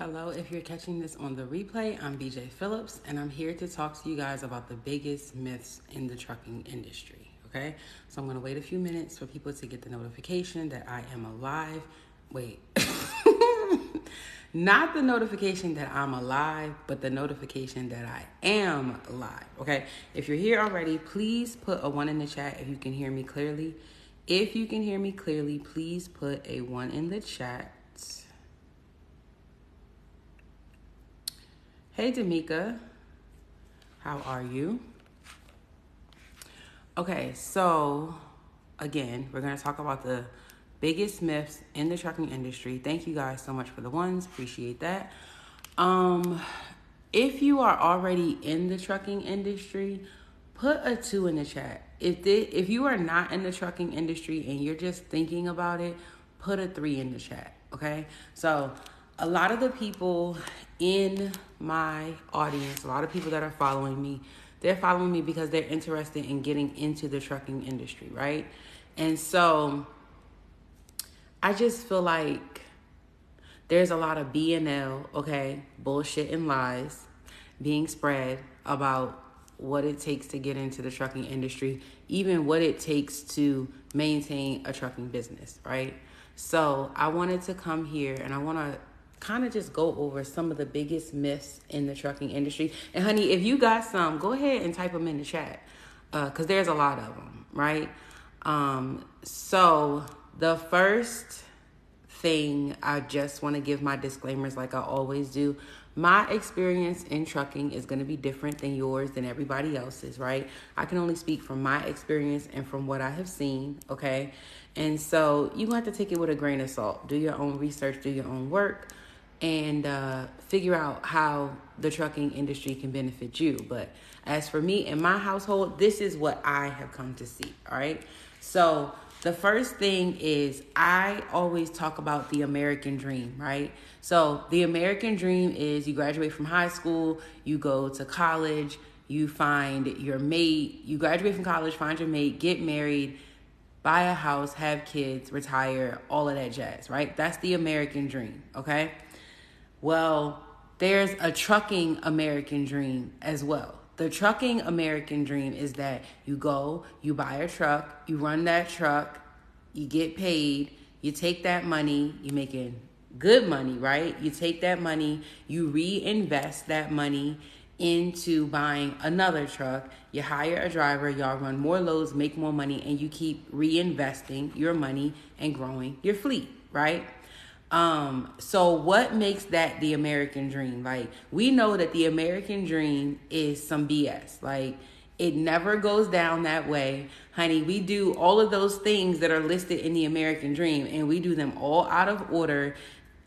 Hello, if you're catching this on the replay, I'm BJ Phillips, and I'm here to talk to you guys about the biggest myths in the trucking industry, okay? So I'm going to wait a few minutes for people to get the notification that I am alive. Wait. Not the notification that I'm alive, but the notification that I am live, okay? If you're here already, please put a 1 in the chat if you can hear me clearly. If you can hear me clearly, please put a 1 in the chat. Hey, Damika. How are you? Okay, so again, we're going to talk about the biggest myths in the trucking industry. Thank you guys so much for the ones. Appreciate that. If you are already in the trucking industry, put a 2 in the chat. If you are not in the trucking industry and you're just thinking about it, put a 3 in the chat, okay? So a lot of the people in my audience, a lot of people that are following me, they're following me because they're interested in getting into the trucking industry, right? And so I just feel like there's a lot of B&L, okay, bullshit and lies being spread about what it takes to get into the trucking industry, even what it takes to maintain a trucking business, right? So I wanted to come here and I want to kind of just go over some of the biggest myths in the trucking industry. And honey, if you got some, go ahead and type them in the chat because there's a lot of them, right? So the first thing, I just want to give my disclaimers like I always do. My experience in trucking is going to be different than yours, than everybody else's, right? I can only speak from my experience and from what I have seen, okay? And so you have to take it with a grain of salt. Do your own research, do your own work, and figure out how the trucking industry can benefit you. But as for me and my household, this is what I have come to see, all right? So the first thing is I always talk about the American dream, right? So the American dream is you graduate from high school, you go to college, you find your mate, you graduate from college, find your mate, get married, buy a house, have kids, retire, all of that jazz, right? That's the American dream, okay? Well, there's a trucking American dream as well. The trucking American dream is that you go, you buy a truck, you run that truck, you get paid, you take that money, you're making good money, right? You take that money, you reinvest that money into buying another truck, you hire a driver, y'all run more loads, make more money, and you keep reinvesting your money and growing your fleet, right? So what makes that the American dream? Like, we know that the American dream is some BS. Like, it never goes down that way. Honey, we do all of those things that are listed in the American dream, and we do them all out of order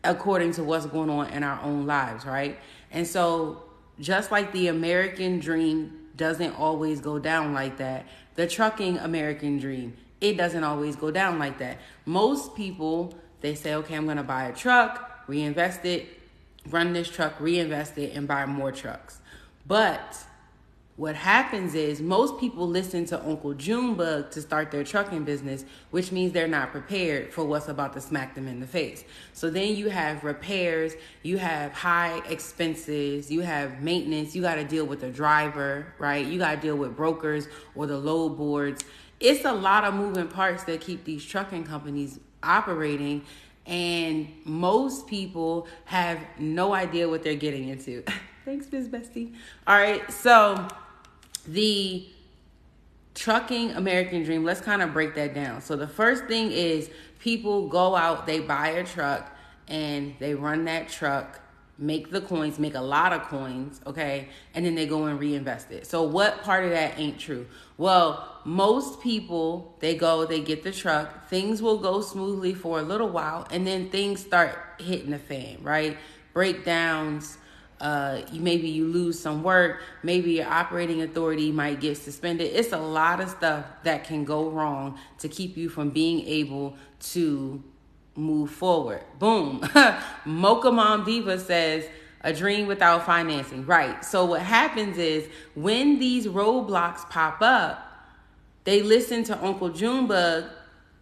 according to what's going on in our own lives, right? And so just like the American dream doesn't always go down like that, the trucking American dream, it doesn't always go down like that. Most people, they say, okay, I'm going to buy a truck, reinvest it, run this truck, reinvest it, and buy more trucks. But what happens is most people listen to Uncle Junebug to start their trucking business, which means they're not prepared for what's about to smack them in the face. So then you have repairs, you have high expenses, you have maintenance, you got to deal with a driver, right? You got to deal with brokers or the load boards. It's a lot of moving parts that keep these trucking companies operating, and most people have no idea what they're getting into. Thanks, Miss Bestie. All right, so the trucking American dream, let's kind of break that down. So the first thing is people go out, they buy a truck, and they run that truck, make the coins, make a lot of coins, okay? And then they go and reinvest it. So what part of that ain't true? Well, most people, they go, they get the truck, things will go smoothly for a little while, and then things start hitting the fan, right? Breakdowns, maybe you lose some work, maybe your operating authority might get suspended. It's a lot of stuff that can go wrong to keep you from being able to move forward. Boom. Mocha Mom Diva says, a dream without financing. Right. So what happens is when these roadblocks pop up, they listen to Uncle Junebug,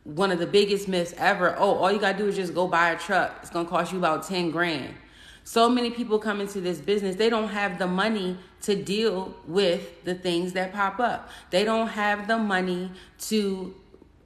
one of the biggest myths ever. Oh, all you got to do is just go buy a truck. It's going to cost you about 10 grand. So many people come into this business, they don't have the money to deal with the things that pop up. They don't have the money to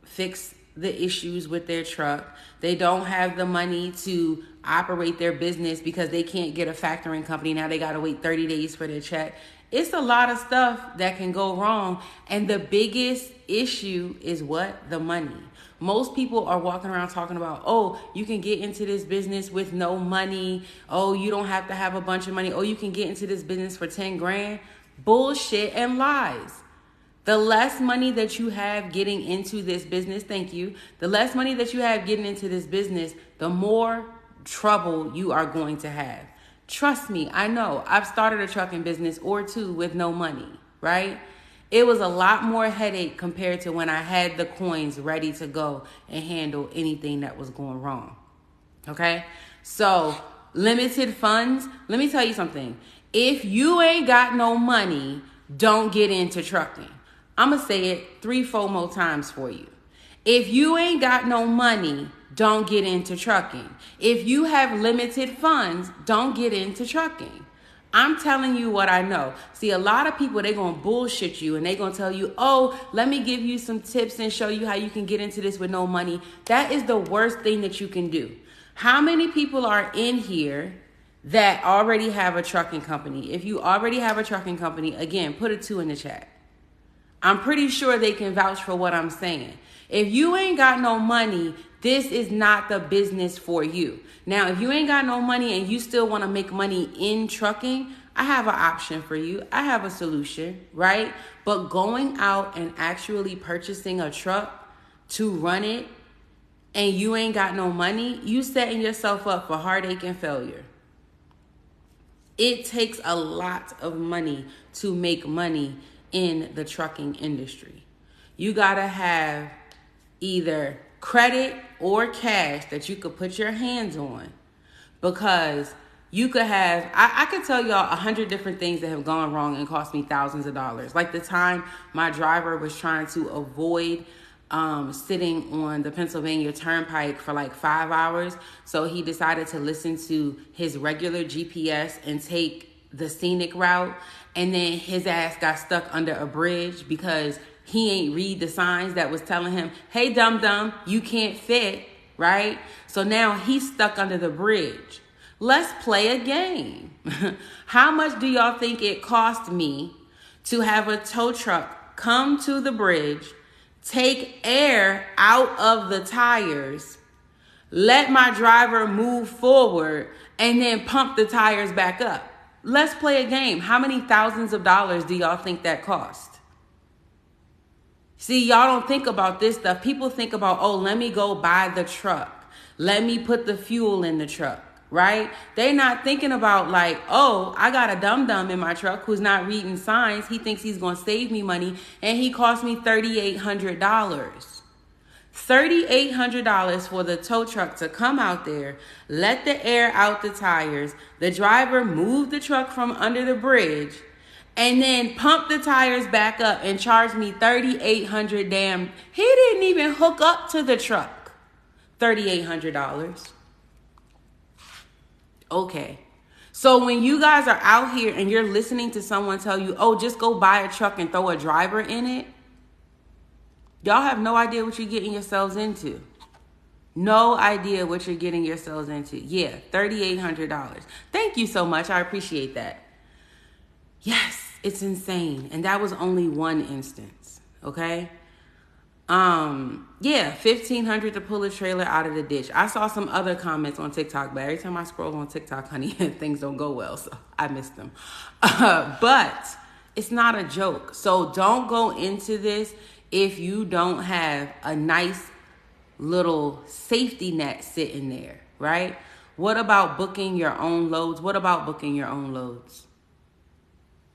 fix the issues with their truck. They don't have the money to operate their business because they can't get a factoring company. Now they got to wait 30 days for their check. It's a lot of stuff that can go wrong. And the biggest issue is what? The money. Most people are walking around talking about, oh, you can get into this business with no money. Oh, you don't have to have a bunch of money. Oh, you can get into this business for 10 grand. Bullshit and lies. The less money that you have getting into this business, thank you. The less money that you have getting into this business, the more trouble you are going to have. Trust me, I know. I've started a trucking business or two with no money, right? It was a lot more headache compared to when I had the coins ready to go and handle anything that was going wrong. Okay? So, limited funds. Let me tell you something. If you ain't got no money, don't get into trucking. I'm going to say it 3-4 more times for you. If you ain't got no money, don't get into trucking. If you have limited funds, don't get into trucking. I'm telling you what I know. See, a lot of people, they're going to bullshit you and they're going to tell you, oh, let me give you some tips and show you how you can get into this with no money. That is the worst thing that you can do. How many people are in here that already have a trucking company? If you already have a trucking company, again, put a 2 in the chat. I'm pretty sure they can vouch for what I'm saying. If you ain't got no money, this is not the business for you. Now, if you ain't got no money and you still want to make money in trucking, I have an option for you. I have a solution, right? But going out and actually purchasing a truck to run it and you ain't got no money, you setting yourself up for heartache and failure. It takes a lot of money to make money in the trucking industry. You gotta have either credit or cash that you could put your hands on, because you could have, I could tell y'all 100 different things that have gone wrong and cost me thousands of dollars. Like the time my driver was trying to avoid sitting on the Pennsylvania Turnpike for like 5 hours. So he decided to listen to his regular GPS and take the scenic route. And then his ass got stuck under a bridge because he ain't read the signs that was telling him, hey, dum-dum, you can't fit, right? So now he's stuck under the bridge. Let's play a game. How much do y'all think it cost me to have a tow truck come to the bridge, take air out of the tires, let my driver move forward, and then pump the tires back up? Let's play a game. How many thousands of dollars do y'all think that cost? See, y'all don't think about this stuff. People think about, oh, let me go buy the truck. Let me put the fuel in the truck, right? They're not thinking about like, oh, I got a dum-dum in my truck who's not reading signs. He thinks he's going to save me money, and he cost me $3,800. $3,800 for the tow truck to come out there, let the air out the tires, the driver move the truck from under the bridge, and then pump the tires back up and charge me $3,800. Damn, he didn't even hook up to the truck. $3,800. Okay. So when you guys are out here and you're listening to someone tell you, oh, just go buy a truck and throw a driver in it, y'all have no idea what you're getting yourselves into. No idea what you're getting yourselves into. Yeah, $3,800. Thank you so much. I appreciate that. Yes, it's insane. And that was only one instance, okay? Yeah, $1,500 to pull a trailer out of the ditch. I saw some other comments on TikTok, but every time I scroll on TikTok, honey, things don't go well, so I missed them. But it's not a joke. So don't go into this if you don't have a nice little safety net sitting there, right? What about booking your own loads? What about booking your own loads?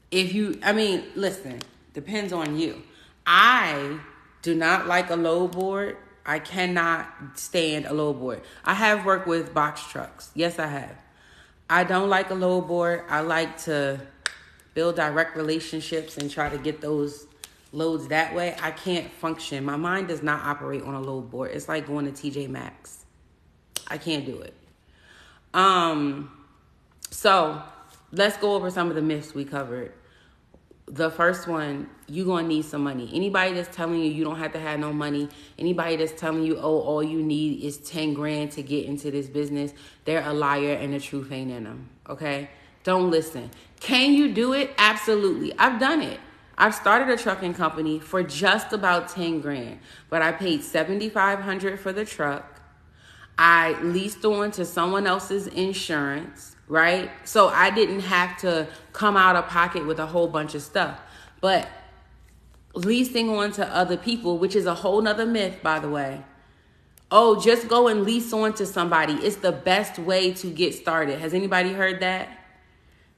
Listen, depends on you. I do not like a load board. I cannot stand a load board. I have worked with box trucks. Yes, I have. I don't like a load board. I like to build direct relationships and try to get those loads that way. I can't function. My mind does not operate on a load board. It's like going to TJ Maxx. I can't do it. So let's go over some of the myths we covered. The first one, you're going to need some money. Anybody that's telling you don't have to have no money, anybody that's telling you, oh, all you need is 10 grand to get into this business, they're a liar and the truth ain't in them, okay? Don't listen. Can you do it? Absolutely. I've done it. I've started a trucking company for just about 10 grand, but I paid $7,500 for the truck. I leased on to someone else's insurance, right? So I didn't have to come out of pocket with a whole bunch of stuff. But leasing on to other people, which is a whole nother myth, by the way. Oh, just go and lease on to somebody. It's the best way to get started. Has anybody heard that?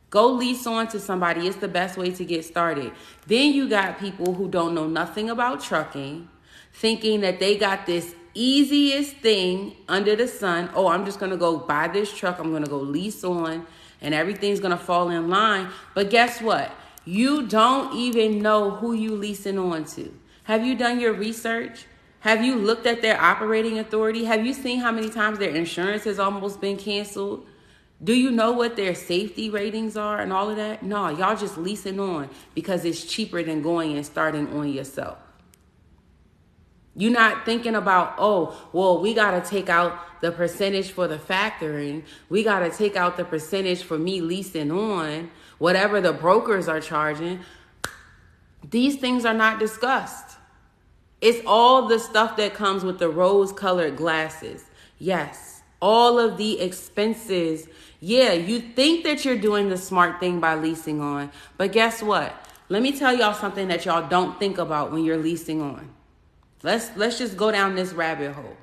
Go lease on to somebody. It's the best way to get started. Then you got people who don't know nothing about trucking, thinking that they got this easiest thing under the sun. Oh, I'm just going to go buy this truck. I'm going to go lease on and everything's going to fall in line. But guess what? You don't even know who you leasing on to. Have you done your research? Have you looked at their operating authority? Have you seen how many times their insurance has almost been canceled? Do you know what their safety ratings are and all of that? No, y'all just leasing on because it's cheaper than going and starting on yourself. You're not thinking about, oh, well, we got to take out the percentage for the factoring. We got to take out the percentage for me leasing on, whatever the brokers are charging. These things are not discussed. It's all the stuff that comes with the rose-colored glasses. Yes, all of the expenses. Yeah, you think that you're doing the smart thing by leasing on. But guess what? Let me tell y'all something that y'all don't think about when you're leasing on. Let's just go down this rabbit hole.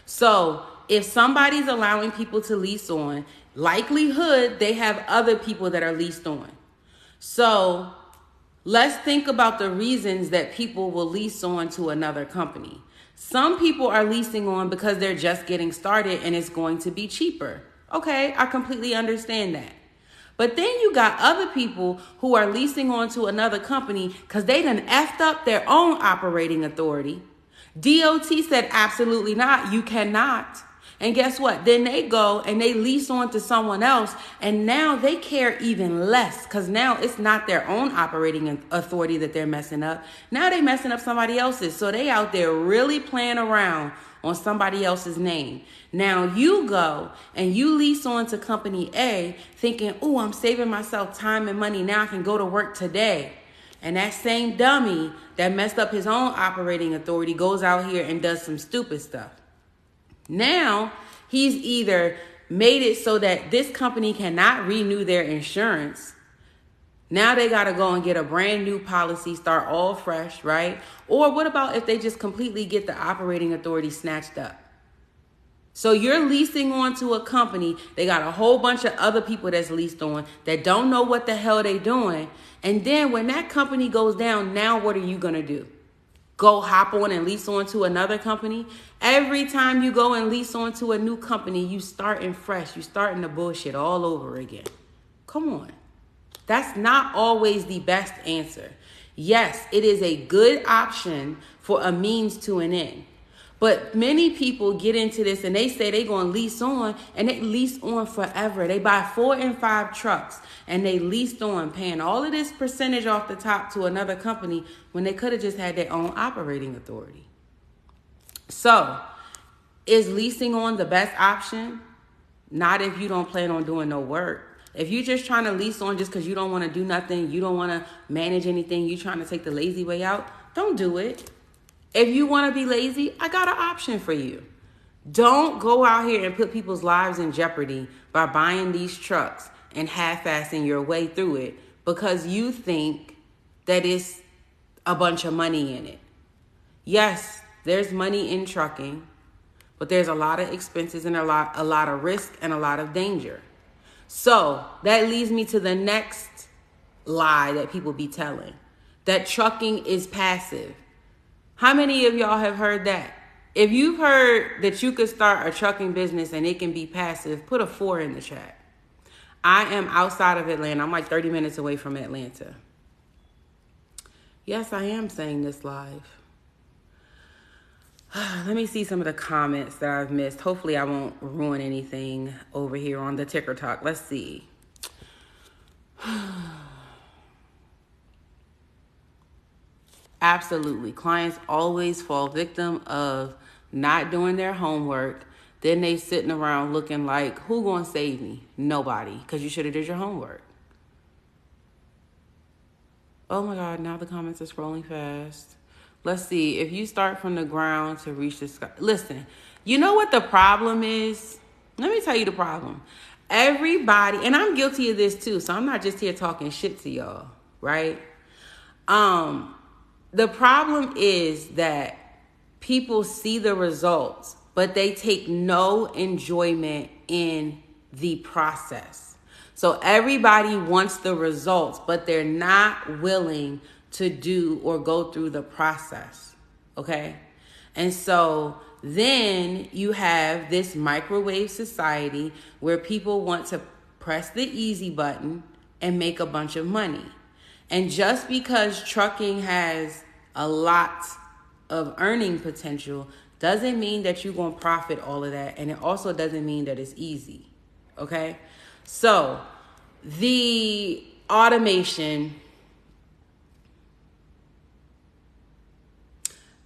So if somebody's allowing people to lease on, likelihood they have other people that are leased on. So let's think about the reasons that people will lease on to another company. Some people are leasing on because they're just getting started and it's going to be cheaper. Okay, I completely understand that. But then you got other people who are leasing on to another company because they done effed up their own operating authority. DOT said absolutely not, you cannot. And guess what? Then they go and they lease on to someone else and now they care even less because now it's not their own operating authority that they're messing up. Now they messing up somebody else's. So they out there really playing around on somebody else's name. Now you go and you lease on to company A thinking, oh, I'm saving myself time and money. Now I can go to work today. And that same dummy that messed up his own operating authority goes out here and does some stupid stuff. Now he's either made it so that this company cannot renew their insurance. Now they got to go and get a brand new policy, start all fresh, right? Or what about if they just completely get the operating authority snatched up? So you're leasing on to a company. They got a whole bunch of other people that's leased on that don't know what the hell they doing. And then when that company goes down, now what are you going to do? Go hop on and lease on to another company? Every time you go and lease on to a new company, you starting fresh. You starting the bullshit all over again. Come on. That's not always the best answer. Yes, it is a good option for a means to an end. But many people get into this and they say they're going to lease on and they lease on forever. They buy 4 and 5 trucks and they leased on paying all of this percentage off the top to another company when they could have just had their own operating authority. So is leasing on the best option? Not if you don't plan on doing no work. If you're just trying to lease on just because you don't want to do nothing, you don't want to manage anything, you're trying to take the lazy way out, don't do it. If you want to be lazy, I got an option for you. Don't go out here and put people's lives in jeopardy by buying these trucks and half-assing your way through it because you think that it's a bunch of money in it. Yes, there's money in trucking, but there's a lot of expenses and a lot of risk and a lot of danger. So that leads me to the next lie that people be telling, that trucking is passive. How many of y'all have heard that? If you've heard that you could start a trucking business and it can be passive, put a 4 in the chat. I am outside of Atlanta. I'm like 30 minutes away from Atlanta. Yes, I am saying this live. Let me see some of the comments that I've missed. Hopefully I won't ruin anything over here on the Ticker Talk. Let's see. Absolutely. Clients always fall victim of not doing their homework. Then they sitting around looking like, who gonna save me? Nobody, because you should have did your homework. Oh my God, now the comments are scrolling fast. Let's see. If you start from the ground to reach the sky. Listen, you know what the problem is? Let me tell you the problem. Everybody, and I'm guilty of this too, so I'm not just here talking shit to y'all, right? The problem is that people see the results, but they take no enjoyment in the process. So everybody wants the results, but they're not willing to do or go through the process. Okay? And so then you have this microwave society where people want to press the easy button and make a bunch of money. And just because trucking has a lot of earning potential doesn't mean that you're going to profit all of that. And it also doesn't mean that it's easy. Okay? So the automation,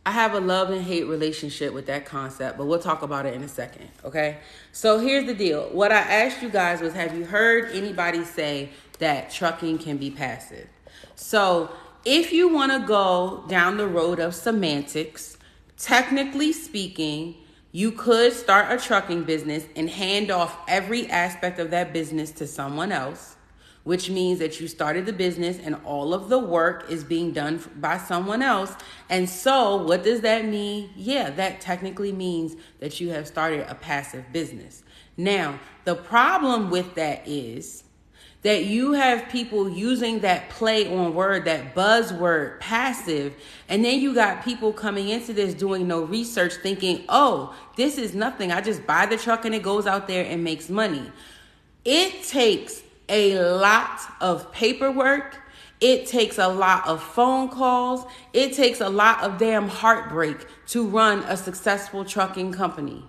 I have a love and hate relationship with that concept, but we'll talk about it in a second. Okay? So here's the deal. What I asked you guys was, have you heard anybody say that trucking can be passive? So if you want to go down the road of semantics, technically speaking, you could start a trucking business and hand off every aspect of that business to someone else, which means that you started the business and all of the work is being done by someone else. And so what does that mean? Yeah, that technically means that you have started a passive business. Now, the problem with that is that you have people using that play on word, that buzzword, passive, and then you got people coming into this doing no research thinking, oh, this is nothing. I just buy the truck and it goes out there and makes money. It takes a lot of paperwork. It takes a lot of phone calls. It takes a lot of damn heartbreak to run a successful trucking company.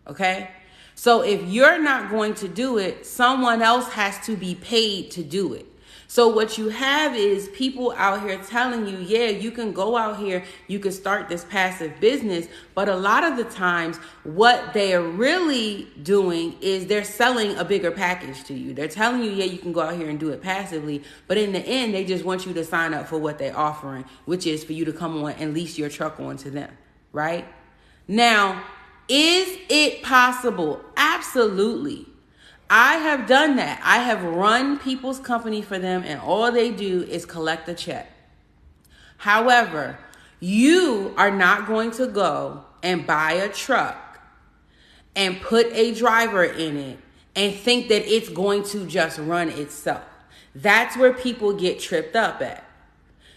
Okay? So if you're not going to do it, someone else has to be paid to do it. So what you have is people out here telling you, yeah, you can go out here, you can start this passive business. But a lot of the times what they're really doing is they're selling a bigger package to you. They're telling you, yeah, you can go out here and do it passively. But in the end, they just want you to sign up for what they're offering, which is for you to come on and lease your truck on to them, right? Now, is it possible? Absolutely. I have done that. I have run people's company for them and all they do is collect a check. However, you are not going to go and buy a truck and put a driver in it and think that it's going to just run itself. That's where people get tripped up at.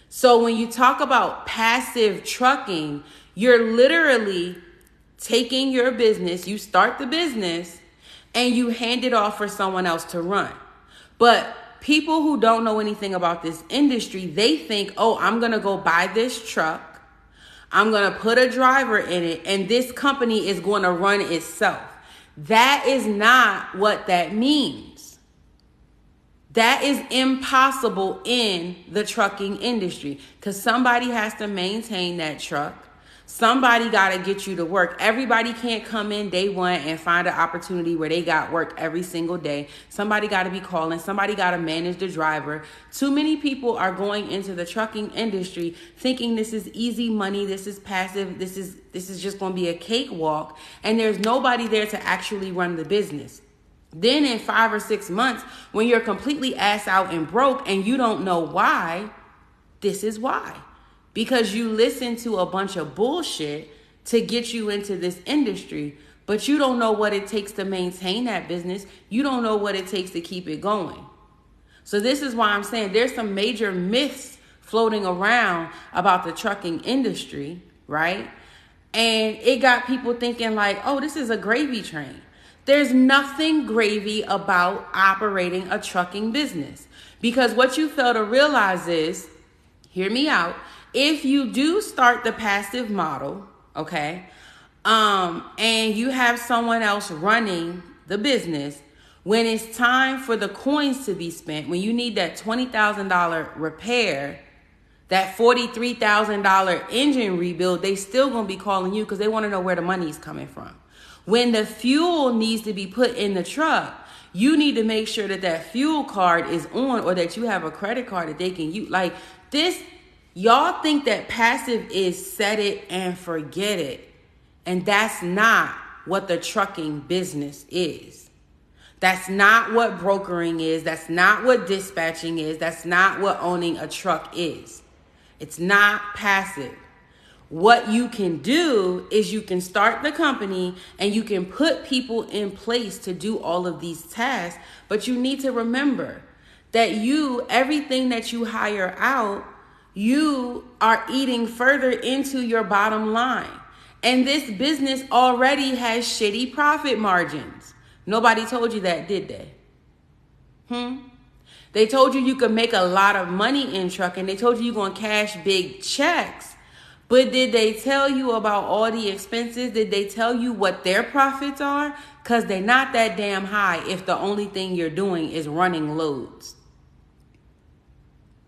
So when you talk about passive trucking, you're literally taking your business, you start the business, and you hand it off for someone else to run. But people who don't know anything about this industry, they think, oh, I'm going to go buy this truck, I'm going to put a driver in it, and this company is going to run itself. That is not what that means. That is impossible in the trucking industry because somebody has to maintain that truck. Somebody got to get you to work. Everybody can't come in day one and find an opportunity where they got work every single day. Somebody got to be calling. Somebody got to manage the driver. Too many people are going into the trucking industry thinking this is easy money. This is passive. This is just going to be a cakewalk. And there's nobody there to actually run the business. Then in 5 or 6 months, when you're completely ass out and broke and you don't know why, this is why. Because you listen to a bunch of bullshit to get you into this industry, but you don't know what it takes to maintain that business. You don't know what it takes to keep it going. So this is why I'm saying there's some major myths floating around about the trucking industry, right? And it got people thinking like, oh, this is a gravy train. There's nothing gravy about operating a trucking business. Because what you fail to realize is, hear me out, if you do start the passive model, okay, and you have someone else running the business, When it's time for the coins to be spent, when you need that $20,000 repair, that $43,000 engine rebuild, they still gonna be calling you because they want to know where the money's coming from. When the fuel needs to be put in the truck, you need to make sure that that fuel card is on, or that you have a credit card that they can use. Like this, y'all think that passive is set it and forget it. And that's not what the trucking business is. That's not what brokering is. That's not what dispatching is. That's not what owning a truck is. It's not passive. What you can do is you can start the company and you can put people in place to do all of these tasks. But you need to remember that everything that you hire out, you are eating further into your bottom line. And this business already has shitty profit margins. Nobody told you that, did they? They told you could make a lot of money in trucking. They told you're going to cash big checks. But did they tell you about all the expenses? Did they tell you what their profits are? Because they're not that damn high if the only thing you're doing is running loads.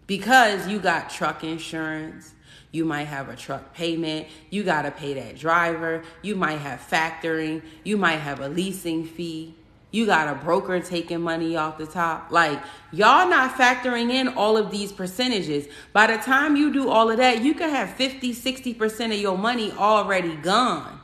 Because you got truck insurance. You might have a truck payment. You got to pay that driver. You might have factoring. You might have a leasing fee. You got a broker taking money off the top. Like, y'all not factoring in all of these percentages. By the time you do all of that, you can have 50-60% of your money already gone.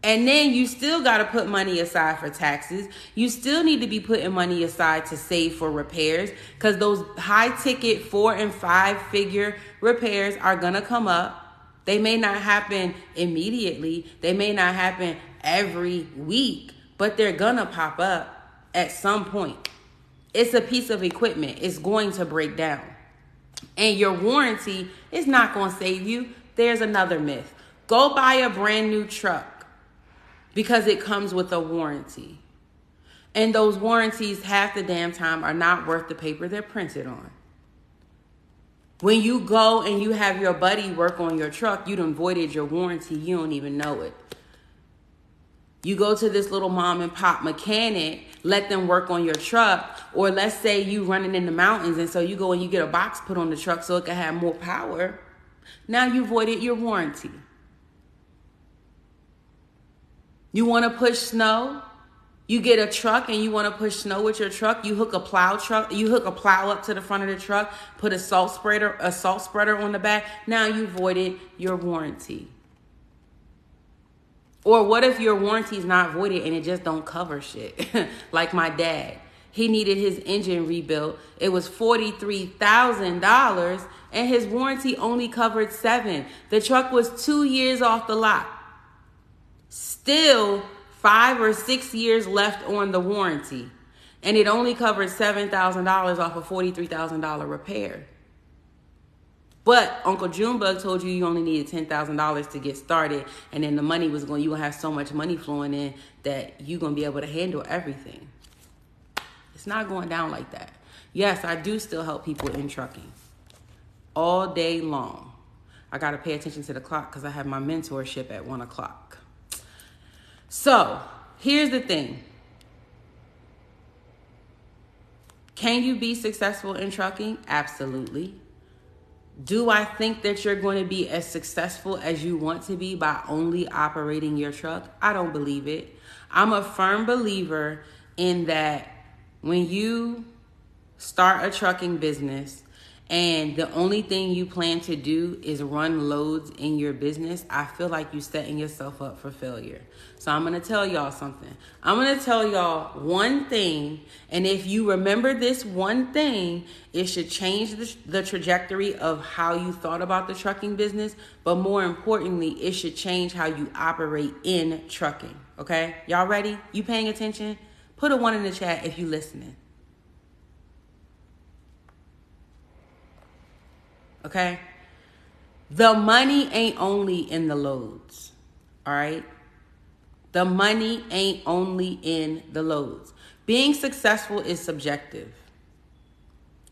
And then you still got to put money aside for taxes. You still need to be putting money aside to save for repairs, because those high ticket 4 and 5 figure repairs are going to come up. They may not happen immediately. They may not happen every week, but they're going to pop up at some point. It's a piece of equipment. It's going to break down. And your warranty is not going to save you. There's another myth. Go buy a brand new truck, because it comes with a warranty. And those warranties half the damn time are not worth the paper they're printed on. When you go and you have your buddy work on your truck, you done voided your warranty. You don't even know it. You go to this little mom and pop mechanic, let them work on your truck. Or let's say you running in the mountains, and so you go and you get a box put on the truck so it can have more power. Now you voided your warranty. You want to push snow? You get a truck and you want to push snow with your truck. You hook a plow up to the front of the truck, put a salt spreader on the back. Now you voided your warranty. Or what if your warranty is not voided and it just don't cover shit? Like my dad. He needed his engine rebuilt. It was $43,000 and his warranty only covered $7,000. The truck was 2 years off the lot. Still 5 or 6 years left on the warranty. And it only covered $7,000 off a $43,000 repair. But Uncle Junebug told you only needed $10,000 to get started. And then the money you going to have so much money flowing in that you're going to be able to handle everything. It's not going down like that. Yes, I do still help people in trucking all day long. I got to pay attention to the clock because I have my mentorship at 1 o'clock. So here's the thing. Can you be successful in trucking? Absolutely. Do I think that you're going to be as successful as you want to be by only operating your truck? I don't believe it. I'm a firm believer in that when you start a trucking business and the only thing you plan to do is run loads in your business, I feel like you're setting yourself up for failure. So I'm going to tell y'all something. I'm going to tell y'all one thing. And if you remember this one thing, it should change the trajectory of how you thought about the trucking business. But more importantly, it should change how you operate in trucking. Okay? Y'all ready? You paying attention? Put a 1 in the chat if you listening. Okay? The money ain't only in the loads. All right? The money ain't only in the loads. Being successful is subjective.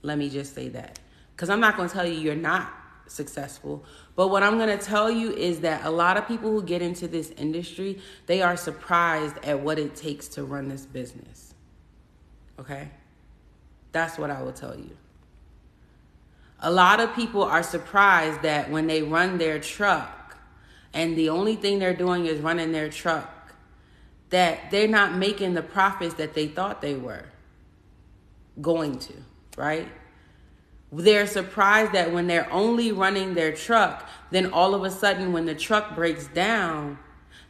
Let me just say that. Because I'm not going to tell you you're not successful. But what I'm going to tell you is that a lot of people who get into this industry, they are surprised at what it takes to run this business. Okay? That's what I will tell you. A lot of people are surprised that when they run their truck and the only thing they're doing is running their truck, that they're not making the profits that they thought they were going to, right? They're surprised that when they're only running their truck, then all of a sudden when the truck breaks down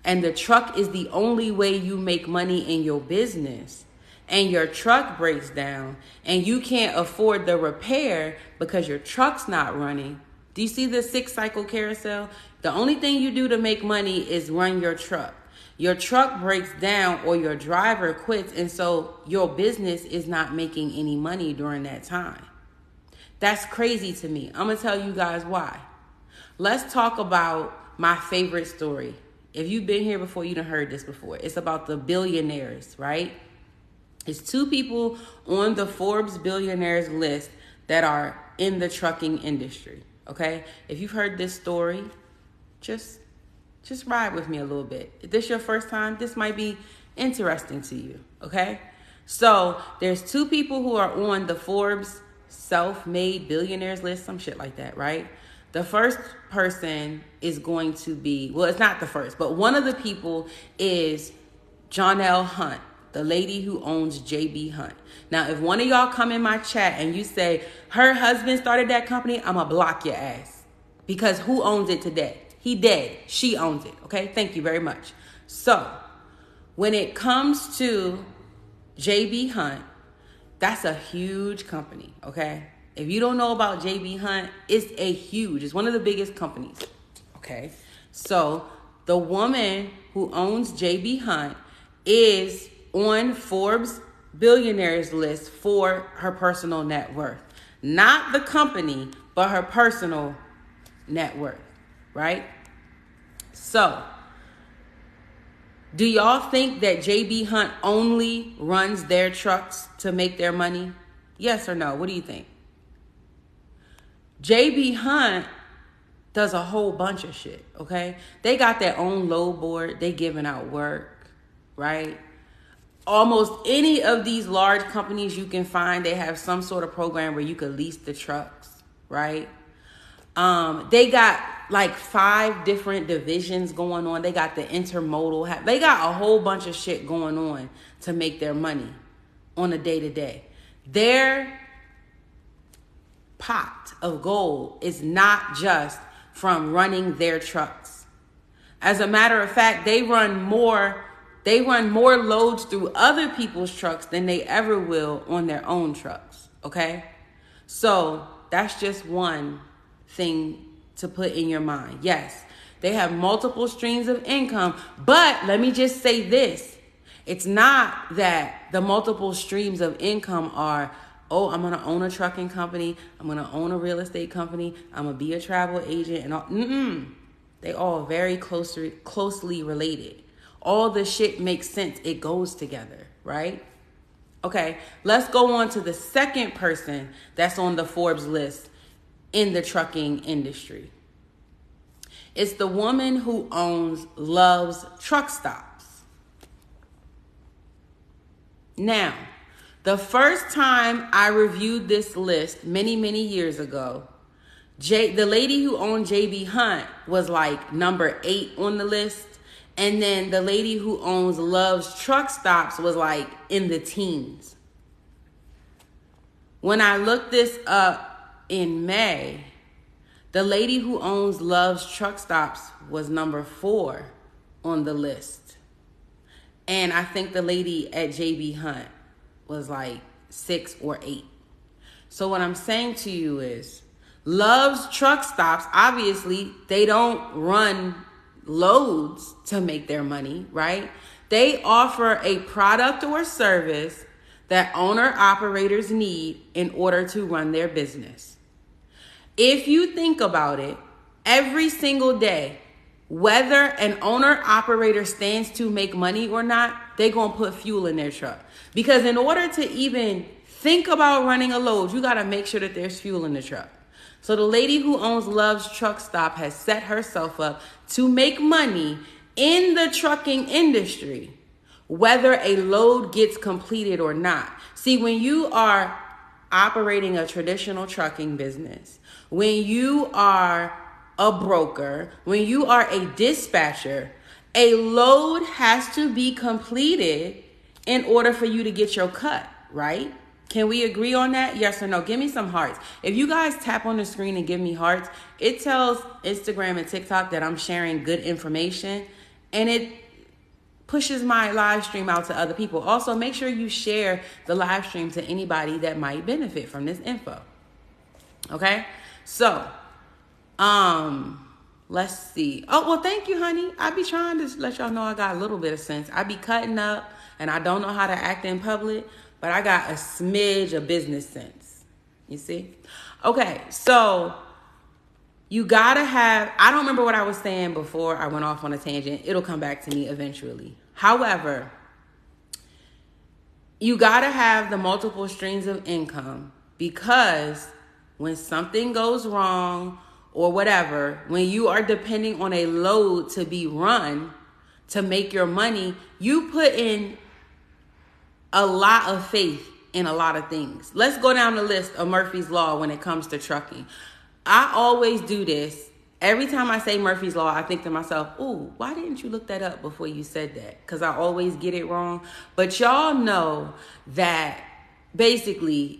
and the truck is the only way you make money in your business, and your truck breaks down and you can't afford the repair because your truck's not running. Do you see the 6-cycle carousel? The only thing you do to make money is run your truck. Your truck breaks down or your driver quits, and so your business is not making any money during that time. That's crazy to me. I'm going to tell you guys why. Let's talk about my favorite story. If you've been here before, you done heard this before. It's about the billionaires, right? It's 2 people on the Forbes billionaires list that are in the trucking industry, okay? If you've heard this story, just ride with me a little bit. If this is your first time, this might be interesting to you, okay? So there's 2 people who are on the Forbes self-made billionaires list, some shit like that, right? The first person is going to be, well, it's not the first, but one of the people is Jonelle Hunt, the lady who owns JB Hunt. Now, if one of y'all come in my chat and you say, her husband started that company, I'm going to block your ass. Because who owns it today? He dead. She owns it. Okay? Thank you very much. So, when it comes to JB Hunt, that's a huge company. Okay? If you don't know about JB Hunt, it's one of the biggest companies. Okay? So, the woman who owns JB Hunt is on Forbes billionaires list for her personal net worth. Not the company, but her personal net worth, right? So, do y'all think that JB Hunt only runs their trucks to make their money? Yes or no? What do you think? JB Hunt does a whole bunch of shit, okay? They got their own load board. They giving out work, right? Almost any of these large companies you can find, they have some sort of program where you could lease the trucks, right? They got like 5 different divisions going on. They got the intermodal. They got a whole bunch of shit going on to make their money on a day-to-day. Their pot of gold is not just from running their trucks. As a matter of fact, they run more loads through other people's trucks than they ever will on their own trucks, okay? So that's just one thing to put in your mind. Yes, they have multiple streams of income, but let me just say this. It's not that the multiple streams of income are, oh, I'm going to own a trucking company, I'm going to own a real estate company, I'm going to be a travel agent, and all. They all very closely related. All the shit makes sense. It goes together, right? Okay, let's go on to the second person that's on the Forbes list in the trucking industry. It's the woman who owns Love's Truck Stops. Now, the first time I reviewed this list many, many years ago, the lady who owned JB Hunt was like number 8 on the list. And then the lady who owns Love's Truck Stops was like in the teens. When I looked this up in May, the lady who owns Love's Truck Stops was number 4 on the list. And I think the lady at JB Hunt was like 6 or 8. So what I'm saying to you is, Love's Truck Stops, obviously, they don't run loads to make their money, right? They offer a product or service that owner-operators need in order to run their business. If you think about it, every single day, whether an owner-operator stands to make money or not, they're going to put fuel in their truck. Because in order to even think about running a load, you got to make sure that there's fuel in the truck. So the lady who owns Love's Truck Stop has set herself up to make money in the trucking industry whether a load gets completed or not. See, when you are operating a traditional trucking business, when you are a broker, when you are a dispatcher, a load has to be completed in order for you to get your cut, right? Can we agree on that? Yes or no? Give me some hearts. If you guys tap on the screen and give me hearts, it tells Instagram and TikTok that I'm sharing good information, and it pushes my live stream out to other people. Also, make sure you share the live stream to anybody that might benefit from this info. Okay? So, let's see. Oh, well, thank you, honey. I be trying to let y'all know I got a little bit of sense. I be cutting up and I don't know how to act in public, but I got a smidge of business sense. You see? Okay, so you gotta have, I don't remember what I was saying before I went off on a tangent. It'll come back to me eventually. However, you gotta have the multiple streams of income, because when something goes wrong or whatever, when you are depending on a load to be run to make your money, you put in a lot of faith in a lot of things. Let's go down the list of Murphy's Law when it comes to trucking. I always do this. Every time I say Murphy's Law, I think to myself, ooh, why didn't you look that up before you said that? Because I always get it wrong. But y'all know that basically,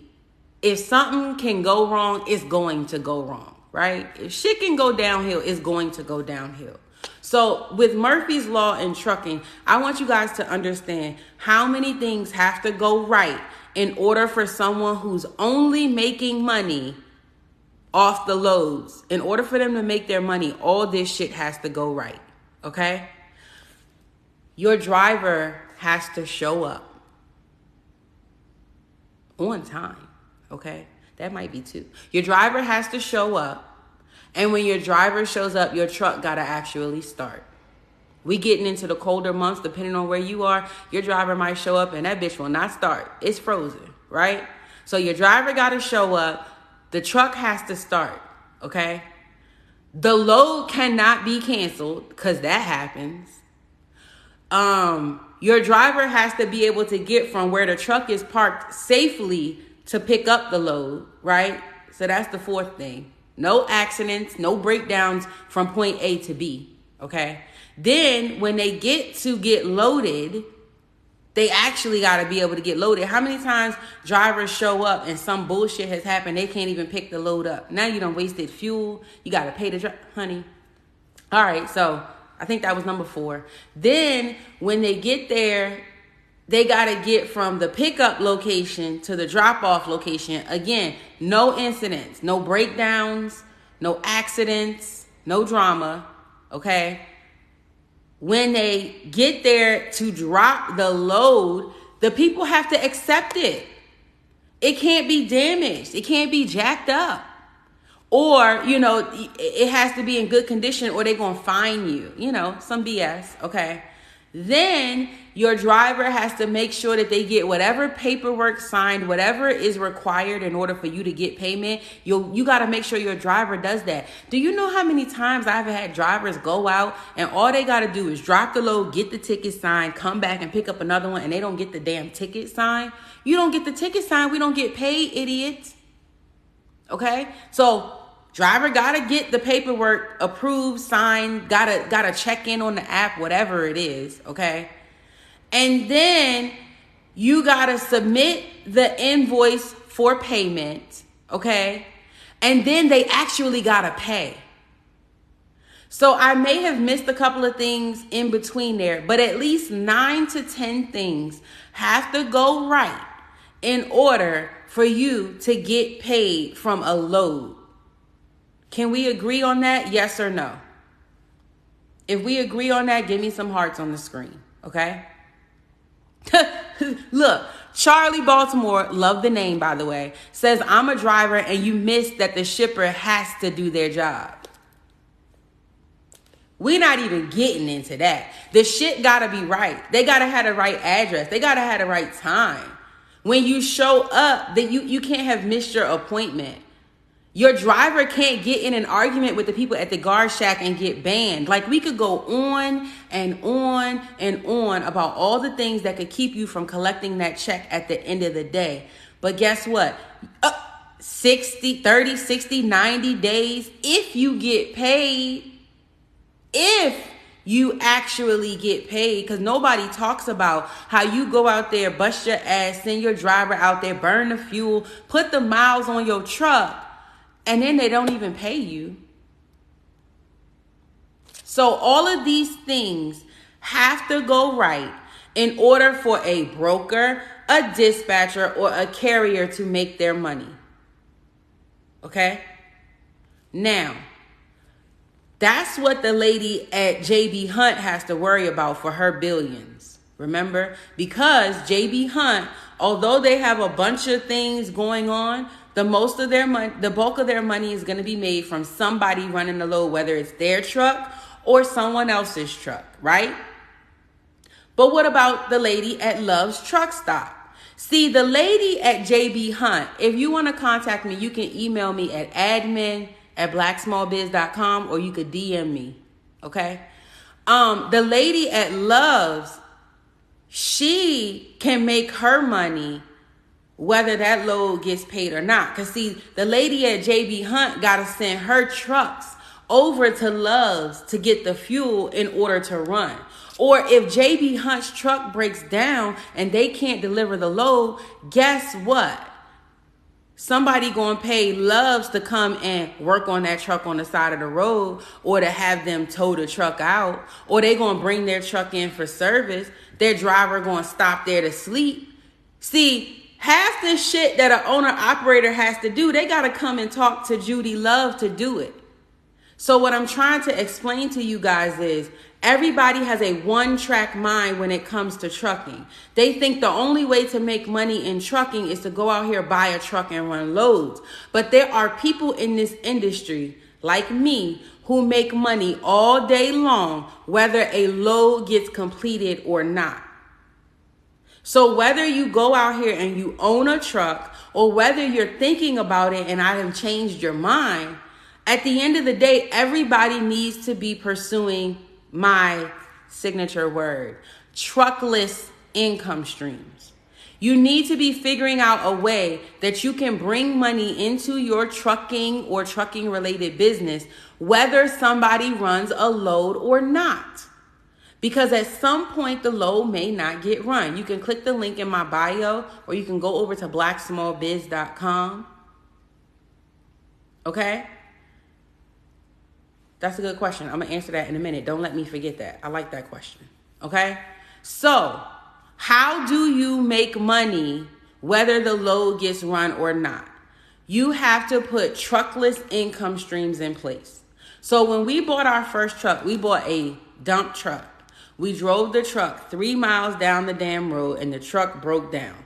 if something can go wrong, it's going to go wrong, right? If shit can go downhill, it's going to go downhill. So with Murphy's Law in trucking, I want you guys to understand how many things have to go right in order for someone who's only making money off the loads. In order for them to make their money, all this shit has to go right, okay? Your driver has to show up on time, okay? That might be two. Your driver has to show up. And when your driver shows up, your truck got to actually start. We getting into the colder months, depending on where you are, your driver might show up and that bitch will not start. It's frozen, right? So your driver got to show up. The truck has to start, okay? The load cannot be canceled, because that happens. Your driver has to be able to get from where the truck is parked safely to pick up the load, right? So that's the fourth thing. No accidents, no breakdowns from point A to B, okay? Then when they get loaded, they actually got to be able to get loaded. How many times drivers show up and some bullshit has happened, they can't even pick the load up? Now you done wasted fuel. You got to pay the honey. All right, so I think that was number 4. Then when they get there, they got to get from the pickup location to the drop-off location. Again, no incidents, no breakdowns, no accidents, no drama, okay? When they get there to drop the load, the people have to accept it. It can't be damaged. It can't be jacked up. Or, it has to be in good condition or they're going to fine you. Some BS, okay? Then your driver has to make sure that they get whatever paperwork signed, whatever is required in order for you to get payment. You got to make sure your driver does that. Do you know how many times I've had drivers go out and all they got to do is drop the load, get the ticket signed, come back and pick up another one, and they don't get the damn ticket signed? You don't get the ticket signed, we don't get paid, idiot. Okay? So driver gotta get the paperwork approved, signed, gotta check in on the app, whatever it is, okay? And then you gotta submit the invoice for payment, okay? And then they actually gotta pay. So I may have missed a couple of things in between there, but at least 9 to 10 things have to go right in order for you to get paid from a load. Can we agree on that? Yes or no? If we agree on that, give me some hearts on the screen, okay? Look, Charlie Baltimore, love the name by the way, says, I'm a driver and you missed that the shipper has to do their job. We're not even getting into that. The shit gotta be right. They gotta have the right address. They gotta have the right time. When you show up, that you can't have missed your appointment. Your driver can't get in an argument with the people at the guard shack and get banned. Like, we could go on and on and on about all the things that could keep you from collecting that check at the end of the day. But guess what? 60, 30, 60, 90 days, if you get paid, if you actually get paid, because nobody talks about how you go out there, bust your ass, send your driver out there, burn the fuel, put the miles on your truck, and then they don't even pay you. So all of these things have to go right in order for a broker, a dispatcher, or a carrier to make their money. Okay? Now, that's what the lady at JB Hunt has to worry about for her billions. Remember? Because JB Hunt, although they have a bunch of things going on, the bulk of their money is going to be made from somebody running the load, whether it's their truck or someone else's truck, right? But what about the lady at Love's Truck Stop? See, the lady at JB Hunt, if you want to contact me, you can email me at admin@blacksmallbiz.com, or you could DM me, okay? The lady at Love's, she can make her money whether that load gets paid or not. Because see, the lady at JB Hunt got to send her trucks over to Love's to get the fuel in order to run. Or if JB Hunt's truck breaks down and they can't deliver the load, guess what? Somebody gonna pay Love's to come and work on that truck on the side of the road, or to have them tow the truck out, or they gonna bring their truck in for service. Their driver gonna stop there to sleep. See, half the shit that an owner operator has to do, they gotta come and talk to Judy Love to do it. So what I'm trying to explain to you guys is, everybody has a one-track mind when it comes to trucking. They think the only way to make money in trucking is to go out here, buy a truck, and run loads. But there are people in this industry, like me, who make money all day long, whether a load gets completed or not. So whether you go out here and you own a truck, or whether you're thinking about it and I have changed your mind, at the end of the day, everybody needs to be pursuing my signature word, truckless income streams. You need to be figuring out a way that you can bring money into your trucking or trucking related business, whether somebody runs a load or not. Because at some point the load may not get run. You can click the link in my bio, or you can go over to blacksmallbiz.com. Okay? That's a good question. I'm going to answer that in a minute. Don't let me forget that. I like that question. Okay? So, how do you make money whether the load gets run or not? You have to put truckless income streams in place. So, when we bought our first truck, we bought a dump truck. We drove the truck 3 miles down the damn road and the truck broke down.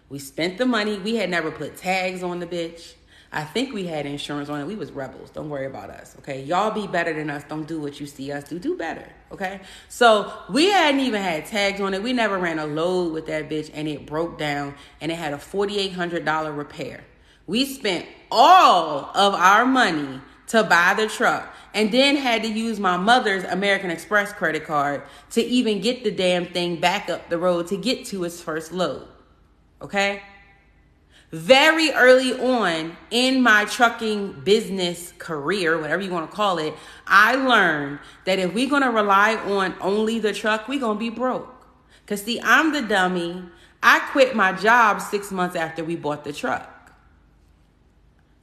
We spent the money. We had never put tags on the bitch. I think we had insurance on it. We was rebels. Don't worry about us, okay? Y'all be better than us. Don't do what you see us do. Do better, okay? So we hadn't even had tags on it. We never ran a load with that bitch, and it broke down, and it had a $4,800 repair. We spent all of our money to buy the truck, and then had to use my mother's American Express credit card to even get the damn thing back up the road to get to its first load, okay? Very early on in my trucking business career, whatever you want to call it, I learned that if we're going to rely on only the truck, we're going to be broke. Because see, I'm the dummy. I quit my job 6 months after we bought the truck.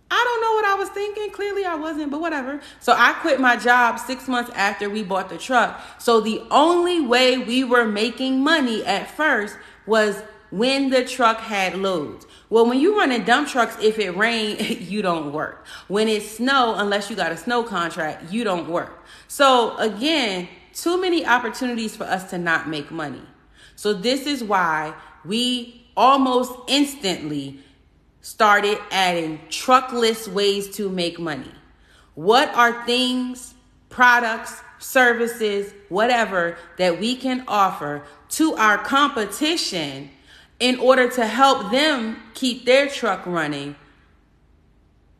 I don't know what I was thinking. Clearly I wasn't, but whatever. So I quit my job 6 months after we bought the truck. So the only way we were making money at first was when the truck had loads. Well, when you running dump trucks, if it rain, you don't work. When it snow, unless you got a snow contract, you don't work. So again, too many opportunities for us to not make money. So this is why we almost instantly started adding truckless ways to make money. What are things, products, services, whatever that we can offer to our competition in order to help them keep their truck running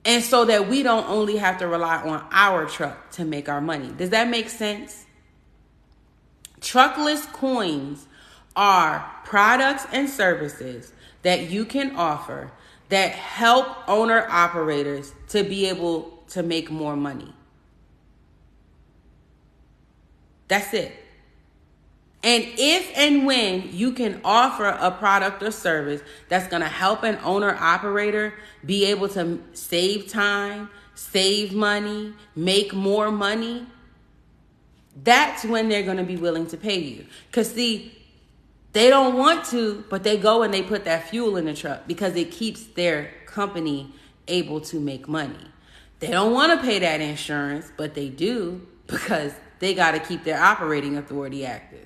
And so that we don't only have to rely on our truck to make our money. Does that make sense? Truckless coins are products and services that you can offer that help owner operators to be able to make more money. That's it. And if and when you can offer a product or service that's going to help an owner operator be able to save time, save money, make more money, that's when they're going to be willing to pay you. Because see, they don't want to, but they go and they put that fuel in the truck because it keeps their company able to make money. They don't want to pay that insurance, but they do because they got to keep their operating authority active.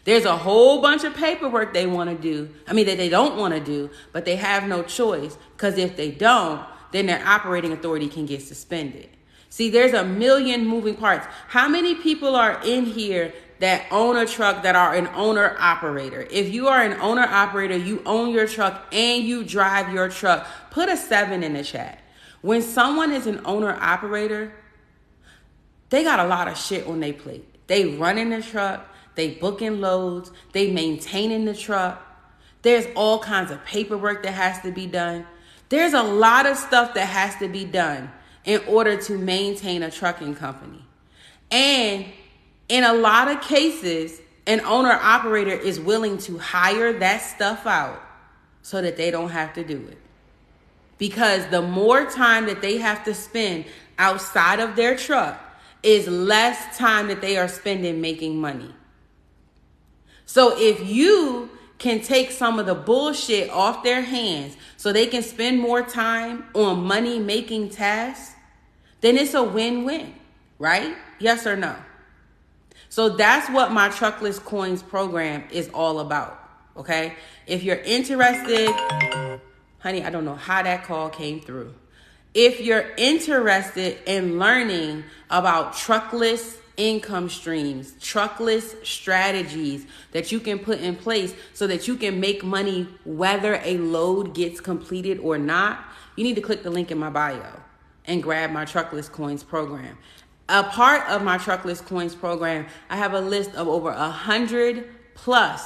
There's a whole bunch of paperwork they want to do. That they don't want to do, but they have no choice because if they don't, then their operating authority can get suspended. See, there's a million moving parts. How many people are in here that own a truck that are an owner operator? If you are an owner operator, you own your truck and you drive your truck, put a 7 in the chat. When someone is an owner operator, they got a lot of shit on their plate. They running the truck, they booking loads, they maintaining the truck. There's all kinds of paperwork that has to be done. There's a lot of stuff that has to be done in order to maintain a trucking company. And in a lot of cases, an owner operator is willing to hire that stuff out so that they don't have to do it. Because the more time that they have to spend outside of their truck is less time that they are spending making money. So if you can take some of the bullshit off their hands so they can spend more time on money making tasks, then it's a win-win, right? Yes or no? So that's what my Truckless Coins program is all about, okay? If you're interested, honey, I don't know how that call came through. If you're interested in learning about truckless income streams, truckless strategies that you can put in place so that you can make money whether a load gets completed or not, you need to click the link in my bio and grab my Truckless Coins program. A part of my Truckless Coins program, I have a list of over 100 plus